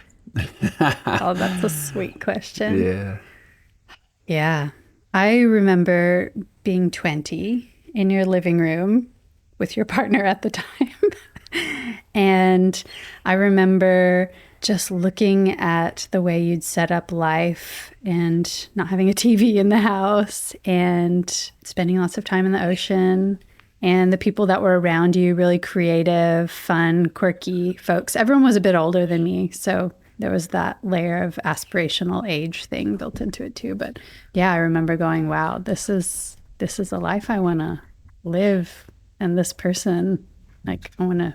Oh, that's a sweet question. Yeah. Yeah. I remember being 20 in your living room with your partner at the time. And I remember just looking at the way you'd set up life and not having a TV in the house and spending lots of time in the ocean, and the people that were around you, really creative, fun, quirky folks. Everyone was a bit older than me, so there was that layer of aspirational age thing built into it too. But yeah, I remember going, wow, this is a life I want to live. And this person, like, I want to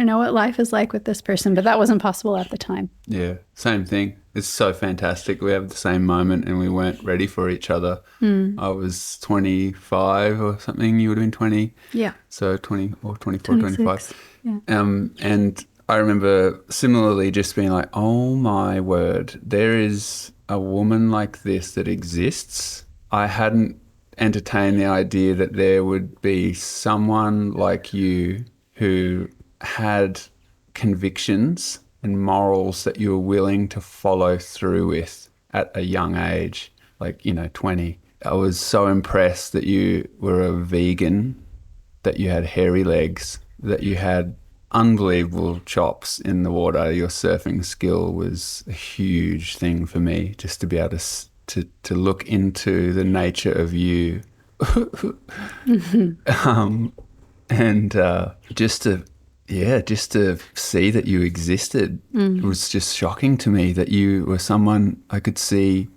know what life is like with this person. But that wasn't possible at the time. Yeah, same thing. It's so fantastic. We have the same moment and we weren't ready for each other. I was 25 or something. You would have been 20. Yeah. So 20 or 24, 26. 25. Yeah. And I remember similarly just being like, oh my word, there is a woman like this that exists. I hadn't entertained the idea that there would be someone like you who had convictions and morals that you were willing to follow through with at a young age, like, 20. I was so impressed that you were a vegan, that you had hairy legs, that you had unbelievable chops in the water. Your surfing skill was a huge thing for me, just to be able to look into the nature of you. And just to see that you existed. It was just shocking to me that you were someone I could see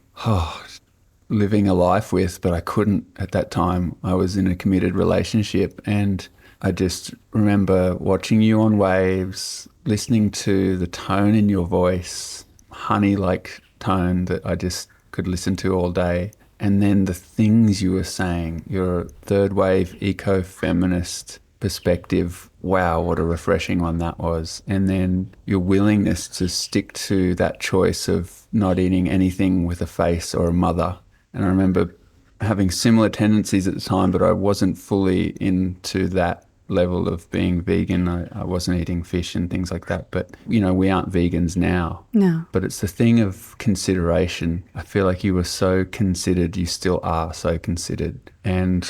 living a life with, but I couldn't at that time. I was in a committed relationship, and I just remember watching you on waves, listening to the tone in your voice, honey-like tone that I just could listen to all day. And then the things you were saying, your third wave eco-feminist perspective, wow, what a refreshing one that was. And then your willingness to stick to that choice of not eating anything with a face or a mother. And I remember having similar tendencies at the time, but I wasn't fully into that level of being vegan. I wasn't eating fish and things like that. But, we aren't vegans now. No. But it's the thing of consideration. I feel like you were so considered. You still are so considered. And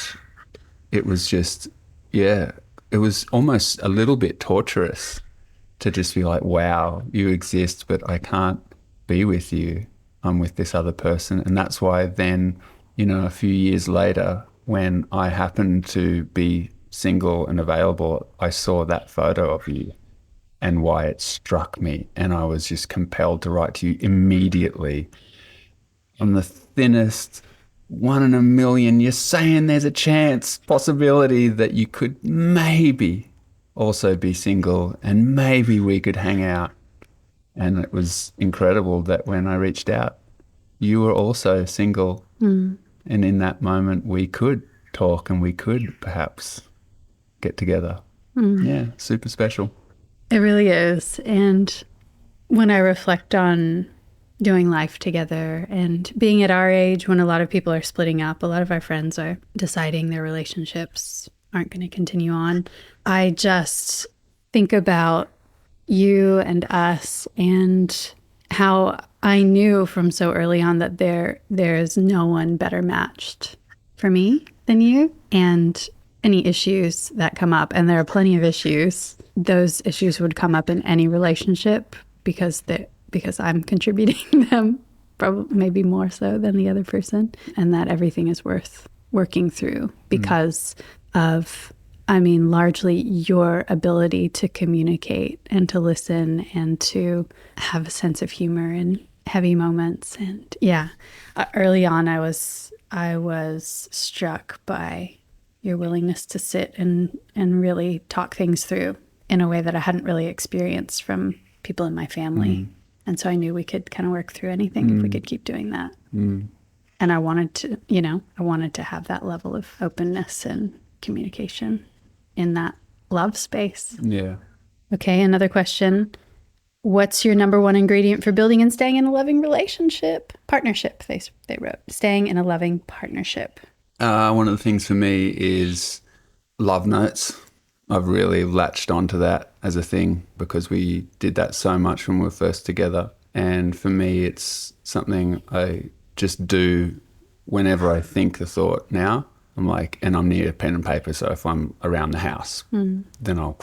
it was just, it was almost a little bit torturous to just be like, wow, you exist, but I can't be with you. I'm with this other person. And that's why then, a few years later, when I happened to be single and available, I saw that photo of you and why it struck me. And I was just compelled to write to you immediately. On the thinnest 1 in a million, you're saying there's a possibility that you could maybe also be single and maybe we could hang out. And it was incredible that when I reached out, you were also single. And in that moment, we could talk and we could perhaps get together. Yeah, super special. It really is. And when I reflect on doing life together and being at our age when a lot of people are splitting up, a lot of our friends are deciding their relationships aren't going to continue on, I just think about you and us and how I knew from so early on that there's no one better matched for me than you. And any issues that come up, and there are plenty of issues, those issues would come up in any relationship because I'm contributing them, probably maybe more so than the other person, and that everything is worth working through because of, largely your ability to communicate and to listen and to have a sense of humor heavy moments. And early on, I was struck by your willingness to sit and really talk things through in a way that I hadn't really experienced from people in my family. And so I knew we could kind of work through anything if we could keep doing that. And I wanted to have that level of openness and communication in that love space. Yeah. Okay, another question. What's your number one ingredient for building and staying in a loving relationship? Partnership, they wrote. Staying in a loving partnership. One of the things for me is love notes. I've really latched onto that as a thing because we did that so much when we were first together. And for me, it's something I just do whenever I think the thought now. I'm like, and I'm near pen and paper, so if I'm around the house, then I'll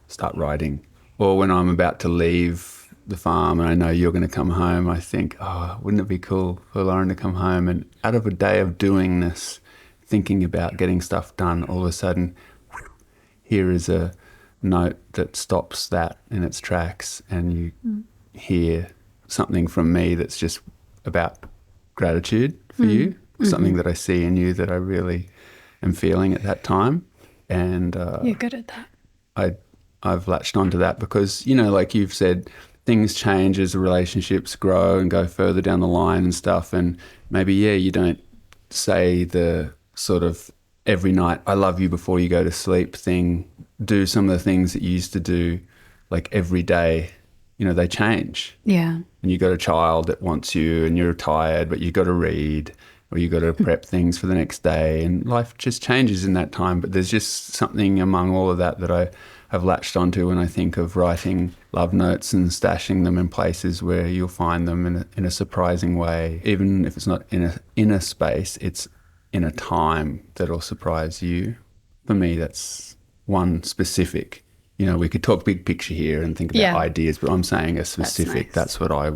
start writing. Or when I'm about to leave the farm and I know you're going to come home, I think, oh, wouldn't it be cool for Lauren to come home? And out of a day of doing this, thinking about getting stuff done, all of a sudden, here is a note that stops that in its tracks, and you hear something from me that's just about gratitude for you, something that I see in you that I really am feeling at that time. And you're good at that. I've latched onto that because, like you've said, things change as the relationships grow and go further down the line and stuff. And maybe, you don't say the sort of every night, I love you before you go to sleep thing, do some of the things that you used to do like every day. They change. Yeah. And you got a child that wants you and you're tired, but you got to read or you got to prep things for the next day, and life just changes in that time. But there's just something among all of that I have latched onto when I think of writing love notes and stashing them in places where you'll find them in a surprising way. Even if it's not in a space, it's in a time that'll surprise you. For me, that's one specific. We could talk big picture here and think about ideas, but I'm saying a specific. That's what I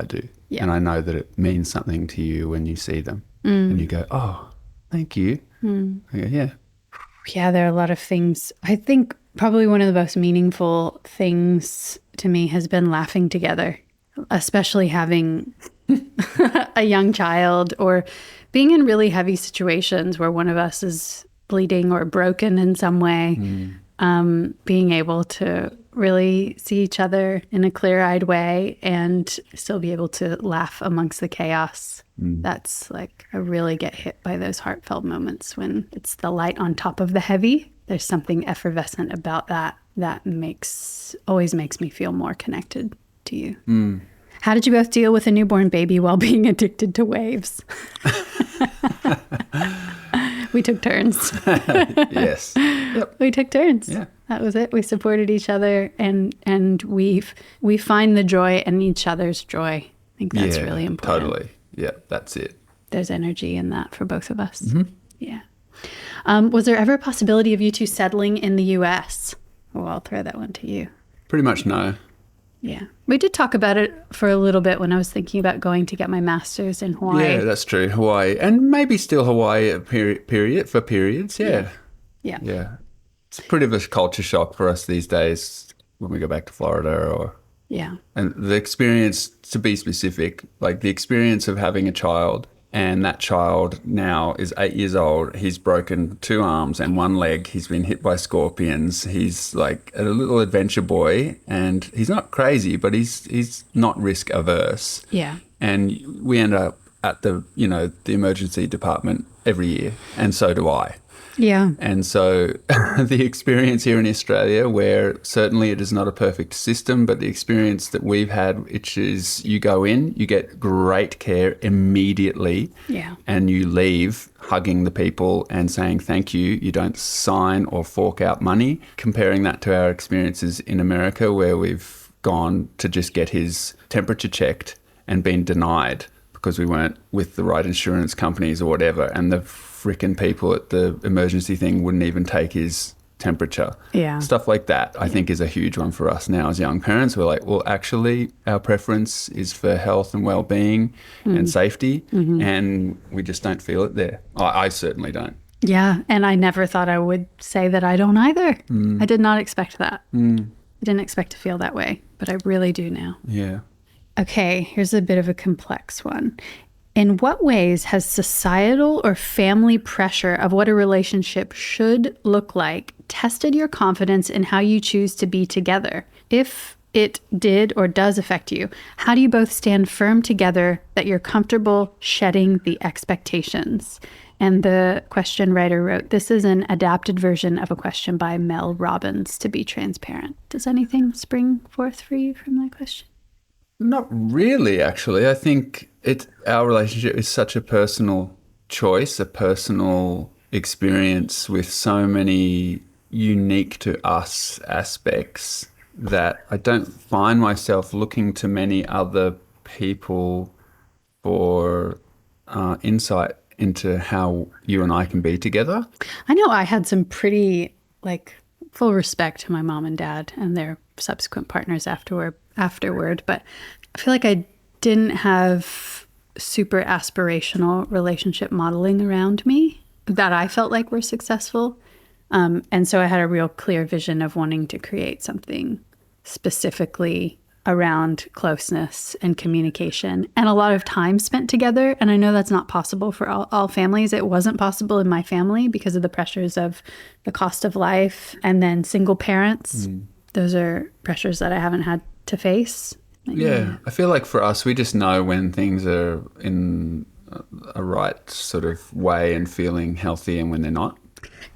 do. Yeah. And I know that it means something to you when you see them and you go, oh, thank you. I go, yeah. Yeah, there are a lot of things. I think probably one of the most meaningful things to me has been laughing together, especially having a young child or being in really heavy situations where one of us is bleeding or broken in some way. Being able to really see each other in a clear-eyed way and still be able to laugh amongst the chaos. That's like, I really get hit by those heartfelt moments when it's the light on top of the heavy. There's something effervescent about that always makes me feel more connected to you. How did you both deal with a newborn baby while being addicted to waves? We took turns. Yes. Yep. We took turns. Yeah. That was it. We supported each other and we find the joy in each other's joy. I think that's really important. Totally. Yeah, that's it. There's energy in that for both of us. Yeah. Was there ever a possibility of you two settling in the U.S.? Well, I'll throw that one to you. Pretty much no. Yeah. We did talk about it for a little bit when I was thinking about going to get my master's in Hawaii. Yeah, that's true. Hawaii. And maybe still Hawaii for periods. Yeah. Yeah. It's pretty of a culture shock for us these days when we go back to Florida and the experience, to be specific, like the experience of having a child, and that child now is 8 years old. He's broken 2 arms and 1 leg. He's been hit by scorpions. He's like a little adventure boy, and he's not crazy, but he's not risk averse. Yeah. And we end up at the emergency department every year, and so do I. Yeah. And so the experience here in Australia, where certainly it is not a perfect system, but the experience that we've had, which is you go in, you get great care immediately, and you leave hugging the people and saying thank you. You don't sign or fork out money. Comparing that to our experiences in America, where we've gone to just get his temperature checked and been denied because we weren't with the right insurance companies or whatever, and the frickin' people at the emergency thing wouldn't even take his temperature. Yeah. Stuff like that, I think, is a huge one for us now as young parents. We're like, well, actually, our preference is for health and well-being and safety, and we just don't feel it there. I certainly don't. Yeah, and I never thought I would say that I don't either. I did not expect that. I didn't expect to feel that way, but I really do now. Yeah. Okay, here's a bit of a complex one. In what ways has societal or family pressure of what a relationship should look like tested your confidence in how you choose to be together? If it did or does affect you, how do you both stand firm together that you're comfortable shedding the expectations? And the question writer wrote, this is an adapted version of a question by Mel Robbins, to be transparent. Does anything spring forth for you from that question? Not really, actually. I think our relationship is such a personal choice, a personal experience with so many unique to us aspects that I don't find myself looking to many other people for insight into how you and I can be together. I know I had some pretty, full respect to my mom and dad and their subsequent partners afterward, but I feel like I didn't have super aspirational relationship modeling around me that I felt like were successful. And so I had a real clear vision of wanting to create something specifically around closeness and communication and a lot of time spent together. And I know that's not possible for all families. It wasn't possible in my family because of the pressures of the cost of life and then single parents. Those are pressures that I haven't had to face. Yeah, I feel like for us, we just know when things are in a right sort of way and feeling healthy and when they're not.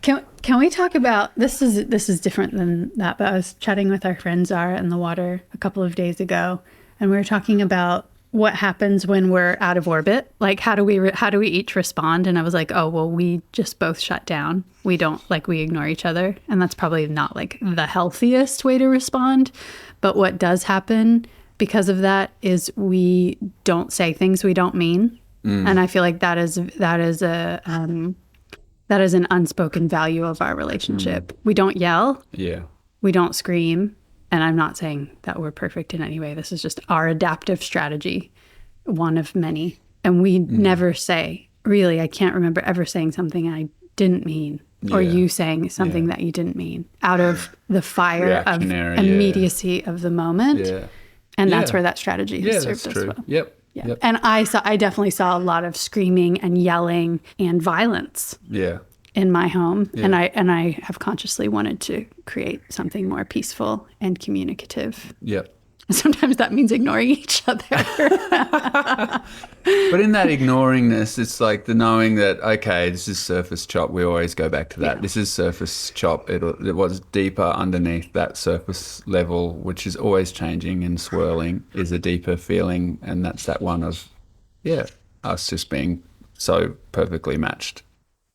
Can we talk about this is different than that, but I was chatting with our friend Zara in the water a couple of days ago, and we were talking about what happens when we're out of orbit. Like, how do we each respond? And I was like, oh, well, we just both shut down. We don't, we ignore each other. And that's probably not the healthiest way to respond. But what does happen because of that is we don't say things we don't mean. And I feel like that is an unspoken value of our relationship. We don't yell. Yeah. We don't scream. And I'm not saying that we're perfect in any way. This is just our adaptive strategy, one of many. And we never say, really, I can't remember ever saying something I didn't mean, or you saying something that you didn't mean, out of the fire of immediacy of the moment. Yeah. And that's where that strategy has served us well. Yep. Yeah. Yep. And I definitely saw a lot of screaming and yelling and violence in my home. Yeah. And I have consciously wanted to create something more peaceful and communicative. Yep. Sometimes that means ignoring each other. But in that ignoringness, it's like the knowing that, okay, this is surface chop. We always go back to that. Yeah. This is surface chop. It was deeper underneath that surface level, which is always changing and swirling, is a deeper feeling. And that's that one of, us just being so perfectly matched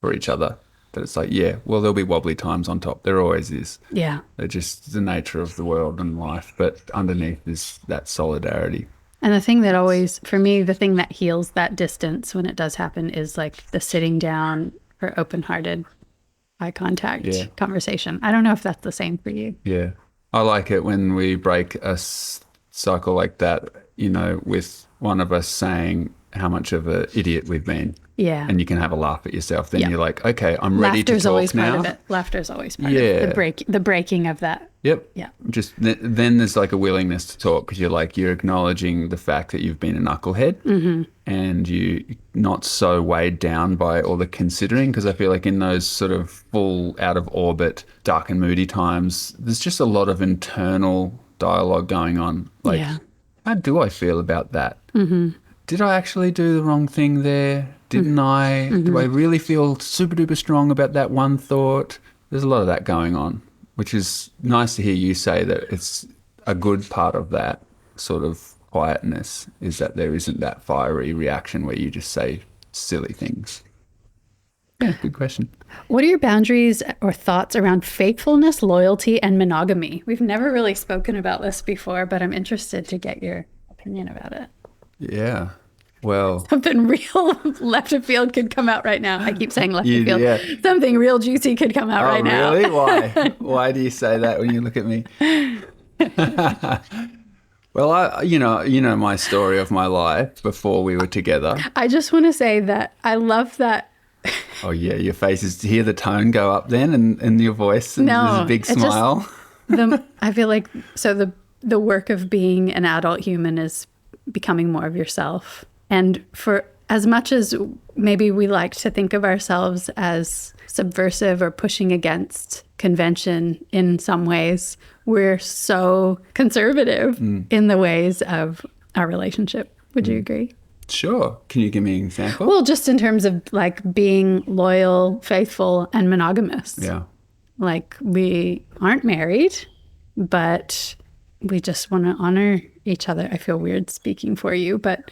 for each other. That it's like, well, there'll be wobbly times on top. There always is. Yeah. They're just the nature of the world and life. But underneath is that solidarity. And the thing that always, for me, the thing that heals that distance when it does happen is the sitting down or open-hearted eye contact conversation. I don't know if that's the same for you. Yeah. I like it when we break a cycle like that, with one of us saying how much of an idiot we've been. Yeah. And you can have a laugh at yourself. Then you're like, okay, I'm ready to talk now. Laughter's always part of it. Laughter's always part of it. The breaking of that. Yep. Yeah. Just then there's a willingness to talk because you're acknowledging the fact that you've been a knucklehead and you're not so weighed down by all the considering, because I feel like in those sort of full out of orbit, dark and moody times, there's just a lot of internal dialogue going on. How do I feel about that? Did I actually do the wrong thing there? Didn't I? Do I really feel super duper strong about that one thought? There's a lot of that going on, which is nice to hear you say that it's a good part of that sort of quietness is that there isn't that fiery reaction where you just say silly things. Yeah, good question. What are your boundaries or thoughts around faithfulness, loyalty, and monogamy? We've never really spoken about this before, but I'm interested to get your opinion about it. Yeah. Well, something real left of field could come out right now. I keep saying left of field. Yeah. Something real juicy could come out right now. Really? Why? Why do you say that when you look at me? Well, you know my story of my life before we were together. I just want to say that I love that. Oh yeah, your face is to hear the tone go up then, and your voice, and there's a big smile. I feel like the work of being an adult human is becoming more of yourself. And for as much as maybe we like to think of ourselves as subversive or pushing against convention in some ways, we're so conservative in the ways of our relationship. Would you agree? Sure. Can you give me an example? Well, just in terms of like being loyal, faithful, and monogamous. Yeah. Like we aren't married, but we just want to honor each other. I feel weird speaking for you, but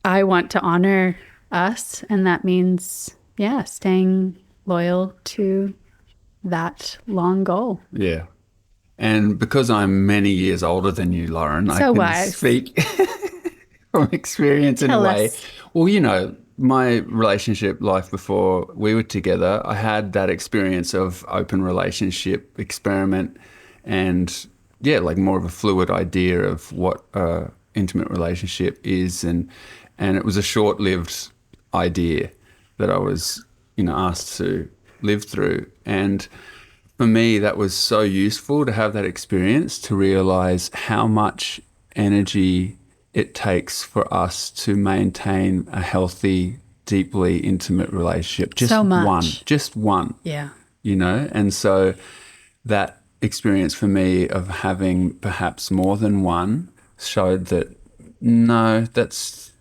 I want to honor us. And that means, staying loyal to that long goal. Yeah. And because I'm many years older than you, Lauren, I can speak from experience in a way. Well, my relationship life before we were together, I had that experience of open relationship, experiment, and like more of a fluid idea of what a intimate relationship is. And it was a short-lived idea that I was, asked to live through. And for me, that was so useful to have that experience, to realize how much energy it takes for us to maintain a healthy, deeply intimate relationship. Just one. Yeah. And so that experience for me of having perhaps more than one showed that, no, that's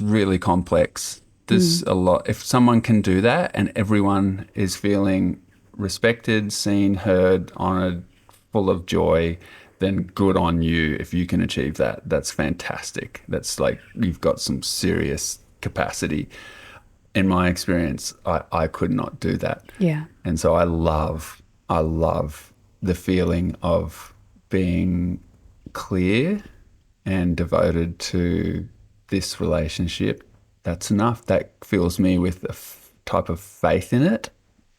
really complex. There's a lot. If someone can do that and everyone is feeling respected, seen, heard, honored, full of joy, then good on you if you can achieve that. That's fantastic. That's like you've got some serious capacity. In my experience, I could not do that. Yeah. And so I love the feeling of being clear and devoted to this relationship. That's enough. That fills me with a type of faith in it,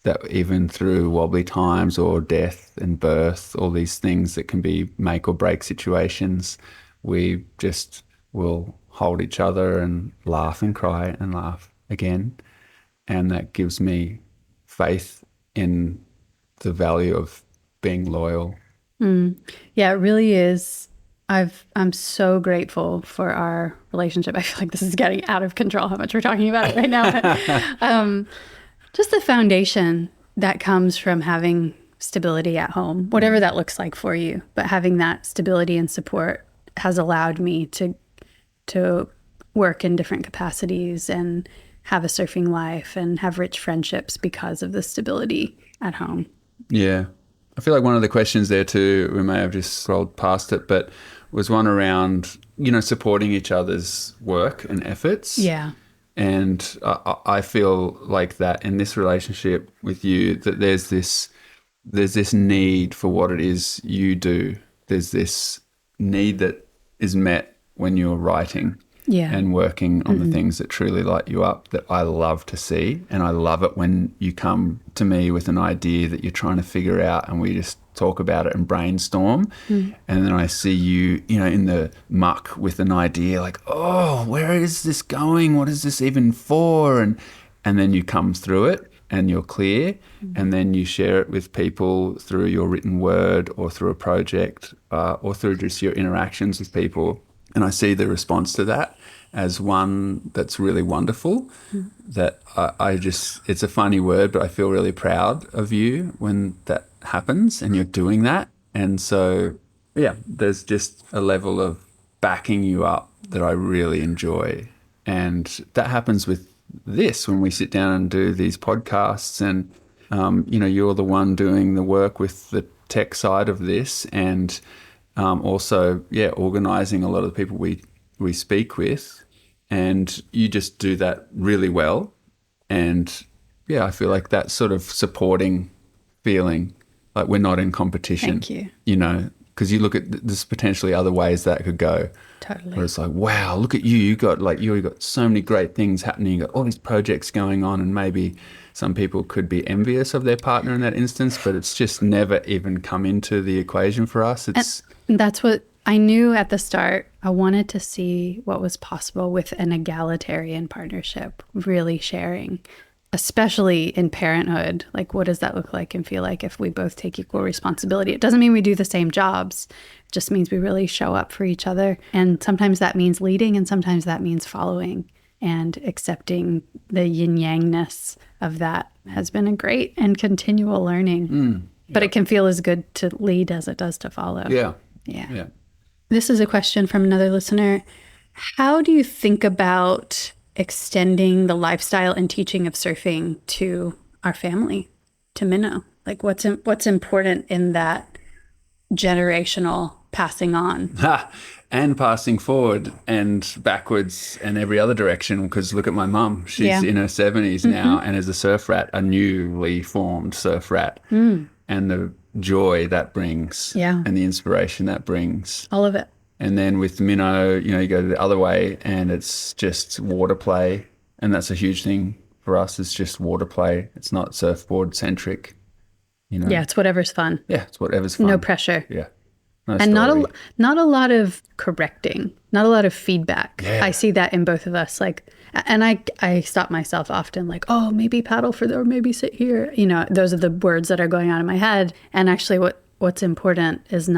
that even through wobbly times or death and birth, all these things that can be make or break situations, we just will hold each other and laugh and cry and laugh again. And that gives me faith in the value of being loyal. Yeah, it really is. I'm so grateful for our relationship. I feel like this is getting out of control how much we're talking about it right now. But, just the foundation that comes from having stability at home, whatever that looks like for you, but having that stability and support has allowed me to work in different capacities and have a surfing life and have rich friendships because of the stability at home. Yeah. I feel like one of the questions there too, we may have just scrolled past it, but was one around, supporting each other's work and efforts. Yeah. And I feel like that in this relationship with you, that there's this need for what it is you do. There's this need that is met when you're writing and working on the things that truly light you up, that I love to see. And I love it when you come to me with an idea that you're trying to figure out and we just talk about it and brainstorm. And then I see you, in the muck with an idea like, oh, where is this going? What is this even for? And then you come through it and you're clear, and then you share it with people through your written word or through a project or through just your interactions with people. And I see the response to that as one that's really wonderful, that it's a funny word, but I feel really proud of you when that happens and you're doing that. And so, there's just a level of backing you up that I really enjoy. And that happens with this when we sit down and do these podcasts and, you're the one doing the work with the tech side of this and also, organising a lot of the people we speak with. And you just do that really well. And I feel like that sort of supporting feeling, like we're not in competition. Thank you. Because you look at there's potentially other ways that could go. Totally. Where it's like, wow, look at you. You got so many great things happening. You got all these projects going on, and maybe some people could be envious of their partner in that instance, but it's just never even come into the equation for us. And that's what I knew at the start. I wanted to see what was possible with an egalitarian partnership, really sharing. especially in parenthood, like what does that look like and feel like if we both take equal responsibility? It doesn't mean we do the same jobs. It just means we really show up for each other. And sometimes that means leading and sometimes that means following, and accepting the yin yangness of that has been a great and continual learning. But it can feel as good to lead as it does to follow. Yeah. Yeah. This is a question from another listener. How do you think about extending the lifestyle and teaching of surfing to our family, to Minnow? Like what's important in that generational passing on? And passing forward and backwards and every other direction, because look at my mum. She's in her 70s now and is a surf rat, a newly formed surf rat. And the joy that brings and the inspiration that brings. All of it. And then with Minnow, you go the other way and it's just water play. And that's a huge thing for us. It's just water play. It's not surfboard centric. Yeah, it's whatever's fun. Yeah, it's whatever's fun. No pressure. Yeah. No and story. not a lot of correcting, not a lot of feedback. Yeah. I see that in both of us. And I stop myself often like, oh, maybe paddle or maybe sit here. Those are the words that are going on in my head. And actually what's important has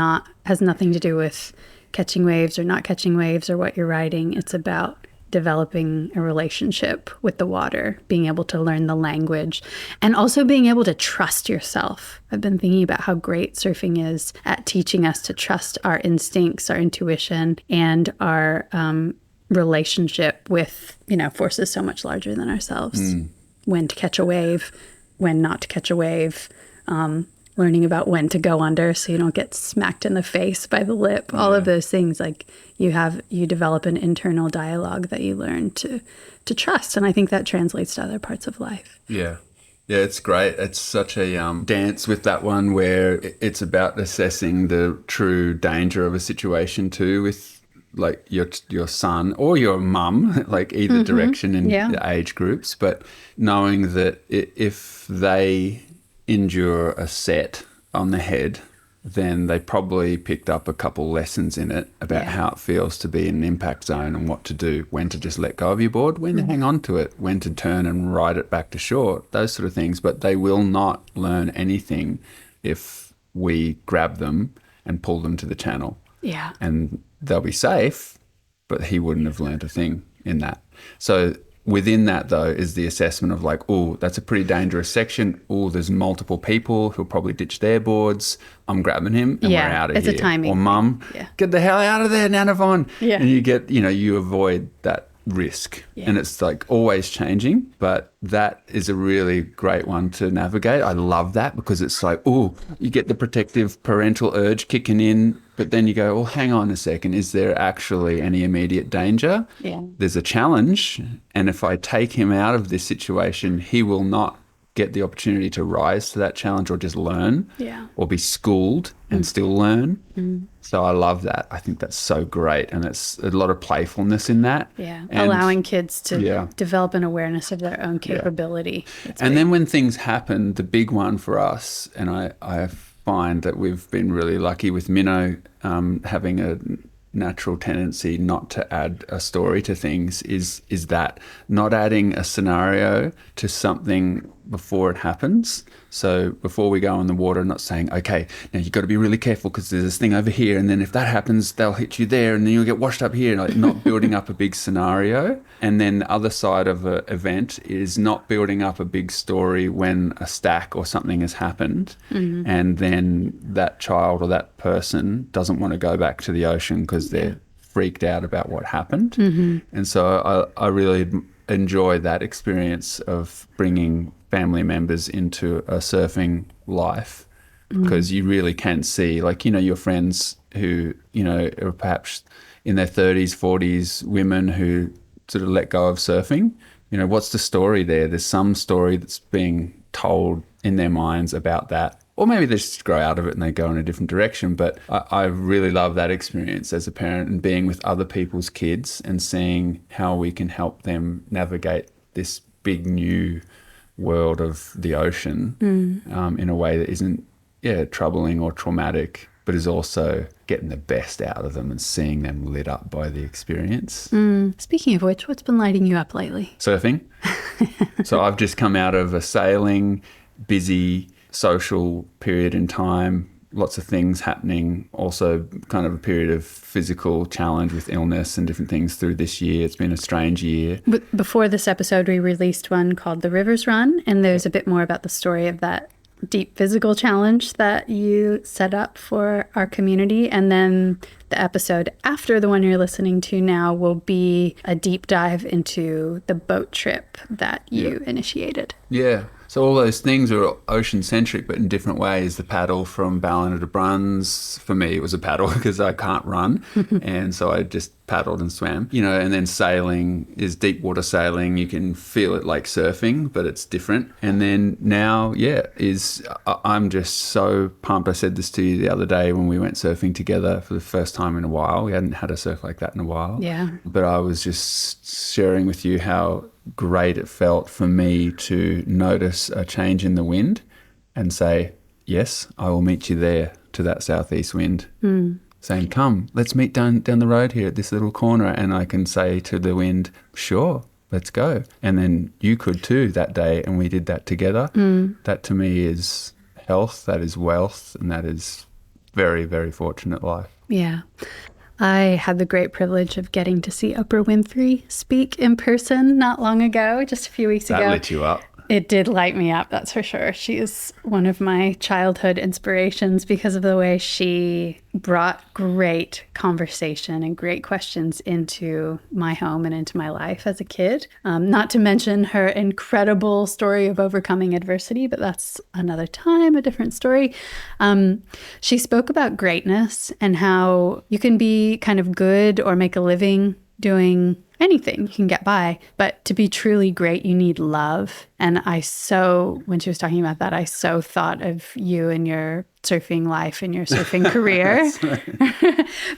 nothing to do with catching waves or not catching waves or what you're riding. It's about developing a relationship with the water, being able to learn the language, and also being able to trust yourself. I've been thinking about how great surfing is at teaching us to trust our instincts, our intuition, and our relationship with, forces so much larger than ourselves. When to catch a wave, when not to catch a wave, learning about when to go under so you don't get smacked in the face by the lip, all of those things. Like you develop an internal dialogue that you learn to trust. And I think that translates to other parts of life. Yeah. Yeah, it's great. It's such a dance with that one where it's about assessing the true danger of a situation too, with like your son or your mum, like either direction in the age groups, but knowing that if they endure a set on the head, then they probably picked up a couple lessons in it about how it feels to be in an impact zone and what to do, when to just let go of your board, when to hang on to it, when to turn and ride it back to shore, those sort of things. But they will not learn anything if we grab them and pull them to the channel. Yeah. And they'll be safe, but he wouldn't have learned a thing in that. So within that, though, is the assessment of like, oh, that's a pretty dangerous section. Oh, there's multiple people who'll probably ditch their boards. I'm grabbing him and we're out of here. It's a timing. Or mum, get the hell out of there, Nanavon. Yeah. And you avoid that risk. Yeah. And it's like always changing, but that is a really great one to navigate. I love that because it's like, oh, you get the protective parental urge kicking in, but then you go, well, hang on a second, is there actually any immediate danger? Yeah. There's a challenge, and if I take him out of this situation, he will not get the opportunity to rise to that challenge or just learn or be schooled and still learn. So I love that. I think that's so great, and it's a lot of playfulness in that. Yeah, and allowing kids to develop an awareness of their own capability. And then when things happen, the big one for us, and I find that we've been really lucky with Minnow having a natural tendency not to add a story to things, is that not adding a scenario to something before it happens. So before we go in the water, not saying, okay, now you've got to be really careful because there's this thing over here, and then if that happens, they'll hit you there, and then you'll get washed up here. Like not building up a big scenario. And then the other side of an event is not building up a big story when a stack or something has happened, and then that child or that person doesn't want to go back to the ocean because they're freaked out about what happened. And so I really enjoy that experience of bringing family members into a surfing life, because you really can see, like, your friends who, are perhaps in their 30s, 40s, women who sort of let go of surfing. What's the story there? There's some story that's being told in their minds about that. Or maybe they just grow out of it and they go in a different direction. But I really love that experience as a parent, and being with other people's kids and seeing how we can help them navigate this big new world of the ocean in a way that isn't troubling or traumatic, but is also getting the best out of them and seeing them lit up by the experience. Speaking of which, what's been lighting you up lately? Surfing. So I've just come out of a sailing, busy social period in time, lots of things happening, also kind of a period of physical challenge with illness and different things through this year. It's been a strange year. Before this episode, we released one called The Rivers Run, and there's a bit more about the story of that deep physical challenge that you set up for our community. And then the episode after the one you're listening to now will be a deep dive into the boat trip that you initiated. Yeah. So all those things are ocean-centric, but in different ways. The paddle from Ballina to Bruns, for me, it was a paddle because I can't run. And so I just paddled and swam, and then sailing is deep water sailing. You can feel it like surfing, but it's different. And then now, I'm just so pumped. I said this to you the other day when we went surfing together for the first time in a while. We hadn't had a surf like that in a while. Yeah. But I was just sharing with you how great it felt for me to notice a change in the wind and say, yes, I will meet you there, to that southeast wind. Saying, come, let's meet down the road here at this little corner. And I can say to the wind, sure, let's go. And then you could too that day, and we did that together. That to me is health, that is wealth, and that is very, very fortunate life. Yeah. I had the great privilege of getting to see Oprah Winfrey speak in person not long ago, just a few weeks ago. That lit you up. It did light me up, that's for sure. She is one of my childhood inspirations because of the way she brought great conversation and great questions into my home and into my life as a kid. Not to mention her incredible story of overcoming adversity, but that's another time, a different story. She spoke about greatness and how you can be kind of good or make a living doing anything, you can get by, but to be truly great, you need love. And when she was talking about that, I so thought of you and your surfing life and your surfing career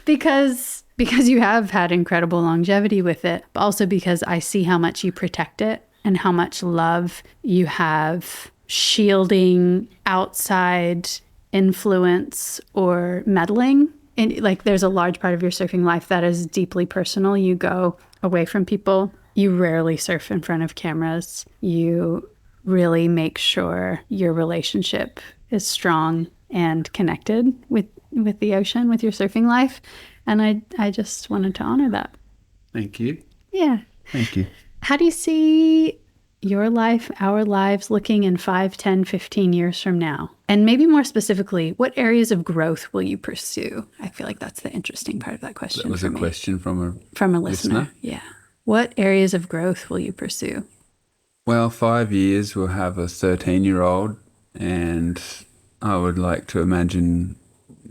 because you have had incredible longevity with it, but also because I see how much you protect it and how much love you have shielding outside influence or meddling. And there's a large part of your surfing life that is deeply personal. You go away from people. You rarely surf in front of cameras. You really make sure your relationship is strong and connected with the ocean, with your surfing life. And I just wanted to honor that. Thank you. Yeah. Thank you. How do you see your life, our lives looking in 5, 10, 15 years from now? And maybe more specifically, what areas of growth will you pursue? I feel like that's the interesting part of that question. That was a question from a listener. Yeah. What areas of growth will you pursue? Well, 5 years we'll have a 13-year-old, and I would like to imagine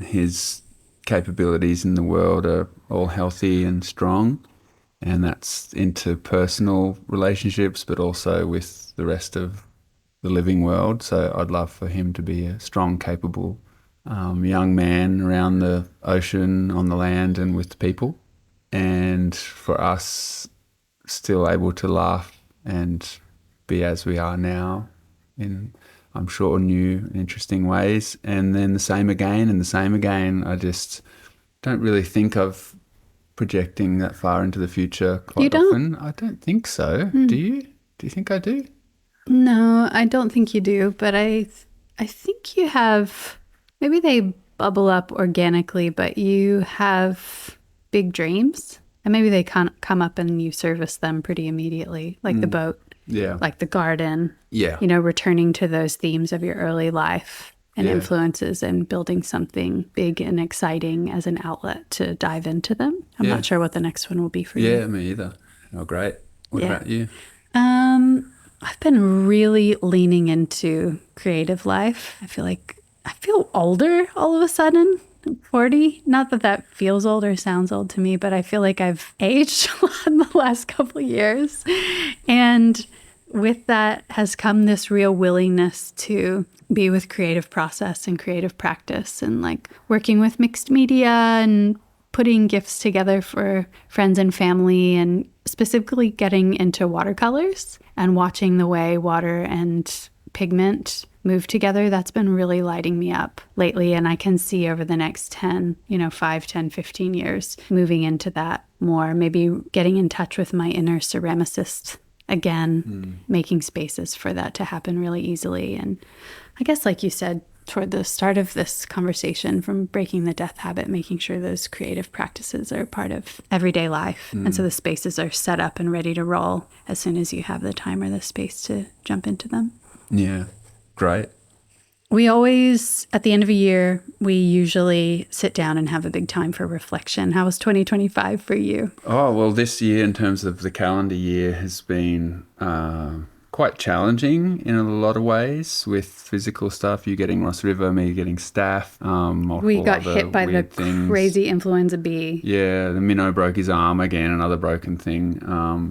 his capabilities in the world are all healthy and strong. And that's into personal relationships, but also with the rest of the living world. So I'd love for him to be a strong, capable young man around the ocean, on the land, and with people. And for us, still able to laugh and be as we are now in, I'm sure, new and interesting ways. And then the same again and the same again. I just don't really think of projecting that far into the future quite often. I don't think so. Do you? Do you think I do? No, I don't think you do. But I think you have, maybe they bubble up organically, but you have big dreams. And maybe they come up and you service them pretty immediately, like the boat, like the garden. Yeah. Returning to those themes of your early life and influences and building something big and exciting as an outlet to dive into them. I'm not sure what the next one will be for you. Yeah, me either. Oh, great. What about you? I've been really leaning into creative life. I feel older all of a sudden. I'm 40. Not that feels old or sounds old to me, but I feel like I've aged a lot in the last couple of years. And with that has come this real willingness to be with creative process and creative practice and working with mixed media and putting gifts together for friends and family, and specifically getting into watercolors and watching the way water and pigment move together, that's been really lighting me up lately. And I can see over the next 5, 10, 15 years, moving into that more, maybe getting in touch with my inner ceramicist again, making spaces for that to happen really easily. And I guess, like you said, toward the start of this conversation, from breaking the death habit, making sure those creative practices are part of everyday life. And so the spaces are set up and ready to roll as soon as you have the time or the space to jump into them. Yeah, great. We always, at the end of a year, we usually sit down and have a big time for reflection. How was 2025 for you? Oh, well, this year in terms of the calendar year has been quite challenging in a lot of ways with physical stuff. You getting Ross River, me getting staph. We got hit by the things. Crazy influenza B. Yeah, the minnow broke his arm again, another broken thing.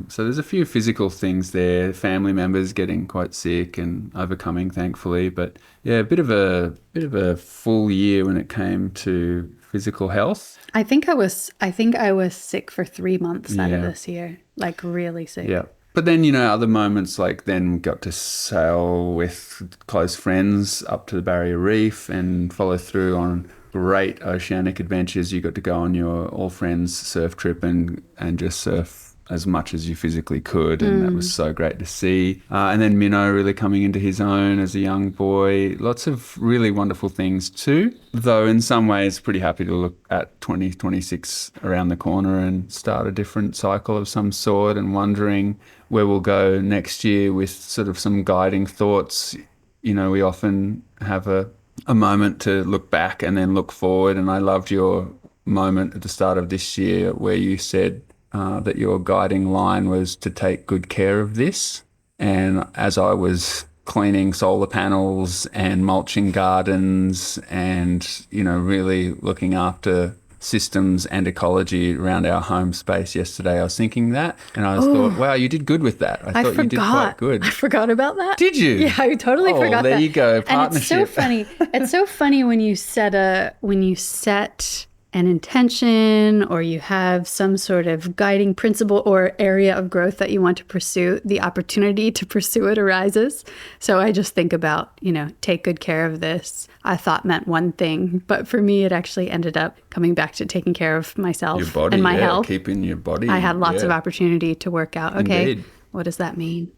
So there's a few physical things there. Family members getting quite sick and overcoming, thankfully. But yeah, a bit of a full year when it came to physical health. I think I was sick for 3 months out of this year, like really sick. Yeah. But then, other moments like then got to sail with close friends up to the Barrier Reef and follow through on great oceanic adventures. You got to go on your all friends surf trip and just surf as much as you physically could. And that was so great to see. And then Minnow really coming into his own as a young boy. Lots of really wonderful things too. Though in some ways pretty happy to look at 2026 around the corner and start a different cycle of some sort and wondering where we'll go next year with sort of some guiding thoughts. We often have a moment to look back and then look forward. And I loved your moment at the start of this year where you said that your guiding line was to take good care of this. And as I was cleaning solar panels and mulching gardens and, really looking after systems and ecology around our home space yesterday, I was thinking that, and I thought, wow, you did good with that. I thought you did quite good. I forgot about that. Did you? Yeah, I totally forgot that. There you go, partnership. And it's so funny. It's so funny when you set an intention or you have some sort of guiding principle or area of growth that you want to pursue, the opportunity to pursue it arises. So I just think about, take good care of this. I thought meant one thing, but for me, it actually ended up coming back to taking care of myself your body, and my health. Keeping your body. I had lots of opportunity to work out. Okay, Indeed. What does that mean?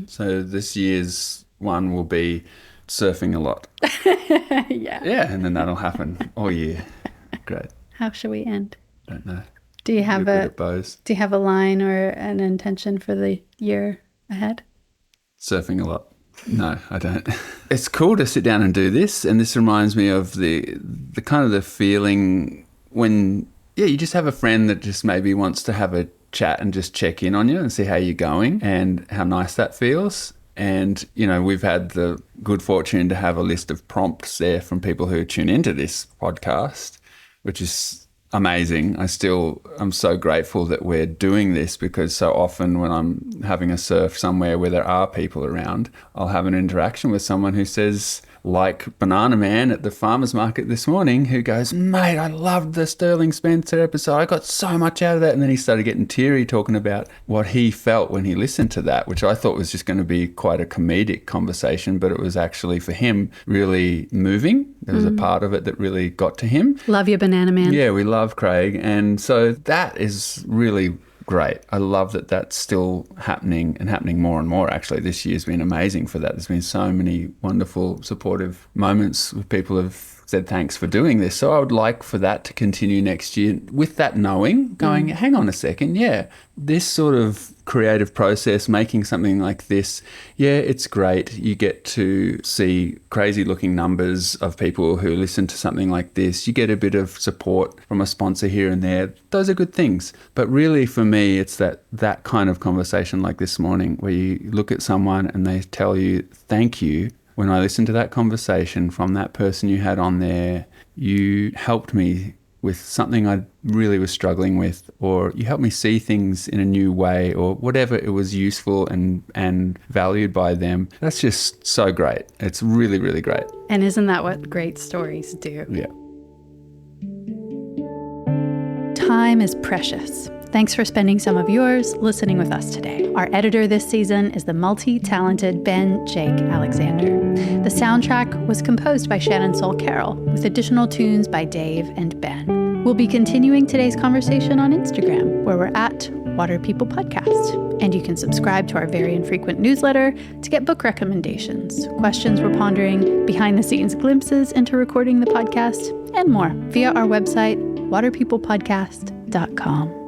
So this year's one will be surfing a lot. Yeah. Yeah, and then that'll happen all year. Great. How shall we end? Don't know. Do you have Do you have a line or an intention for the year ahead? Surfing a lot. No, I don't. It's cool to sit down and do this, and this reminds me of the kind of the feeling when you just have a friend that just maybe wants to have a chat and just check in on you and see how you're going and how nice that feels. And, we've had the good fortune to have a list of prompts there from people who tune into this podcast, which is amazing. I'm so grateful that we're doing this, because so often when I'm having a surf somewhere where there are people around, I'll have an interaction with someone who says, like Banana Man at the farmer's market this morning, who goes, mate, I loved the Sterling Spencer episode. I got so much out of that. And then he started getting teary talking about what he felt when he listened to that, which I thought was just going to be quite a comedic conversation, but it was actually for him really moving. There was a part of it that really got to him. Love you, Banana Man. Yeah, we love Craig. And so that is really great. I love that that's still happening and happening more and more. Actually, this year's been amazing for that. There's been so many wonderful, supportive moments where people have said thanks for doing this. So I would like for that to continue next year with that knowing, going, hang on a second, this sort of creative process, making something like this, it's great. You get to see crazy looking numbers of people who listen to something like this. You get a bit of support from a sponsor here and there. Those are good things. But really for me, it's that kind of conversation like this morning where you look at someone and they tell you, thank you. When I listened to that conversation from that person you had on there, you helped me with something I really was struggling with, or you helped me see things in a new way, or whatever. It was useful and valued by them. That's just so great. It's really, really great. And isn't that what great stories do? Yeah. Time is precious. Thanks for spending some of yours listening with us today. Our editor this season is the multi-talented Ben Jake Alexander. The soundtrack was composed by Shannon Soul Carroll, with additional tunes by Dave and Ben. We'll be continuing today's conversation on Instagram, where we're at Water People Podcast. And you can subscribe to our very infrequent newsletter to get book recommendations, questions we're pondering, behind-the-scenes glimpses into recording the podcast, and more via our website, waterpeoplepodcast.com.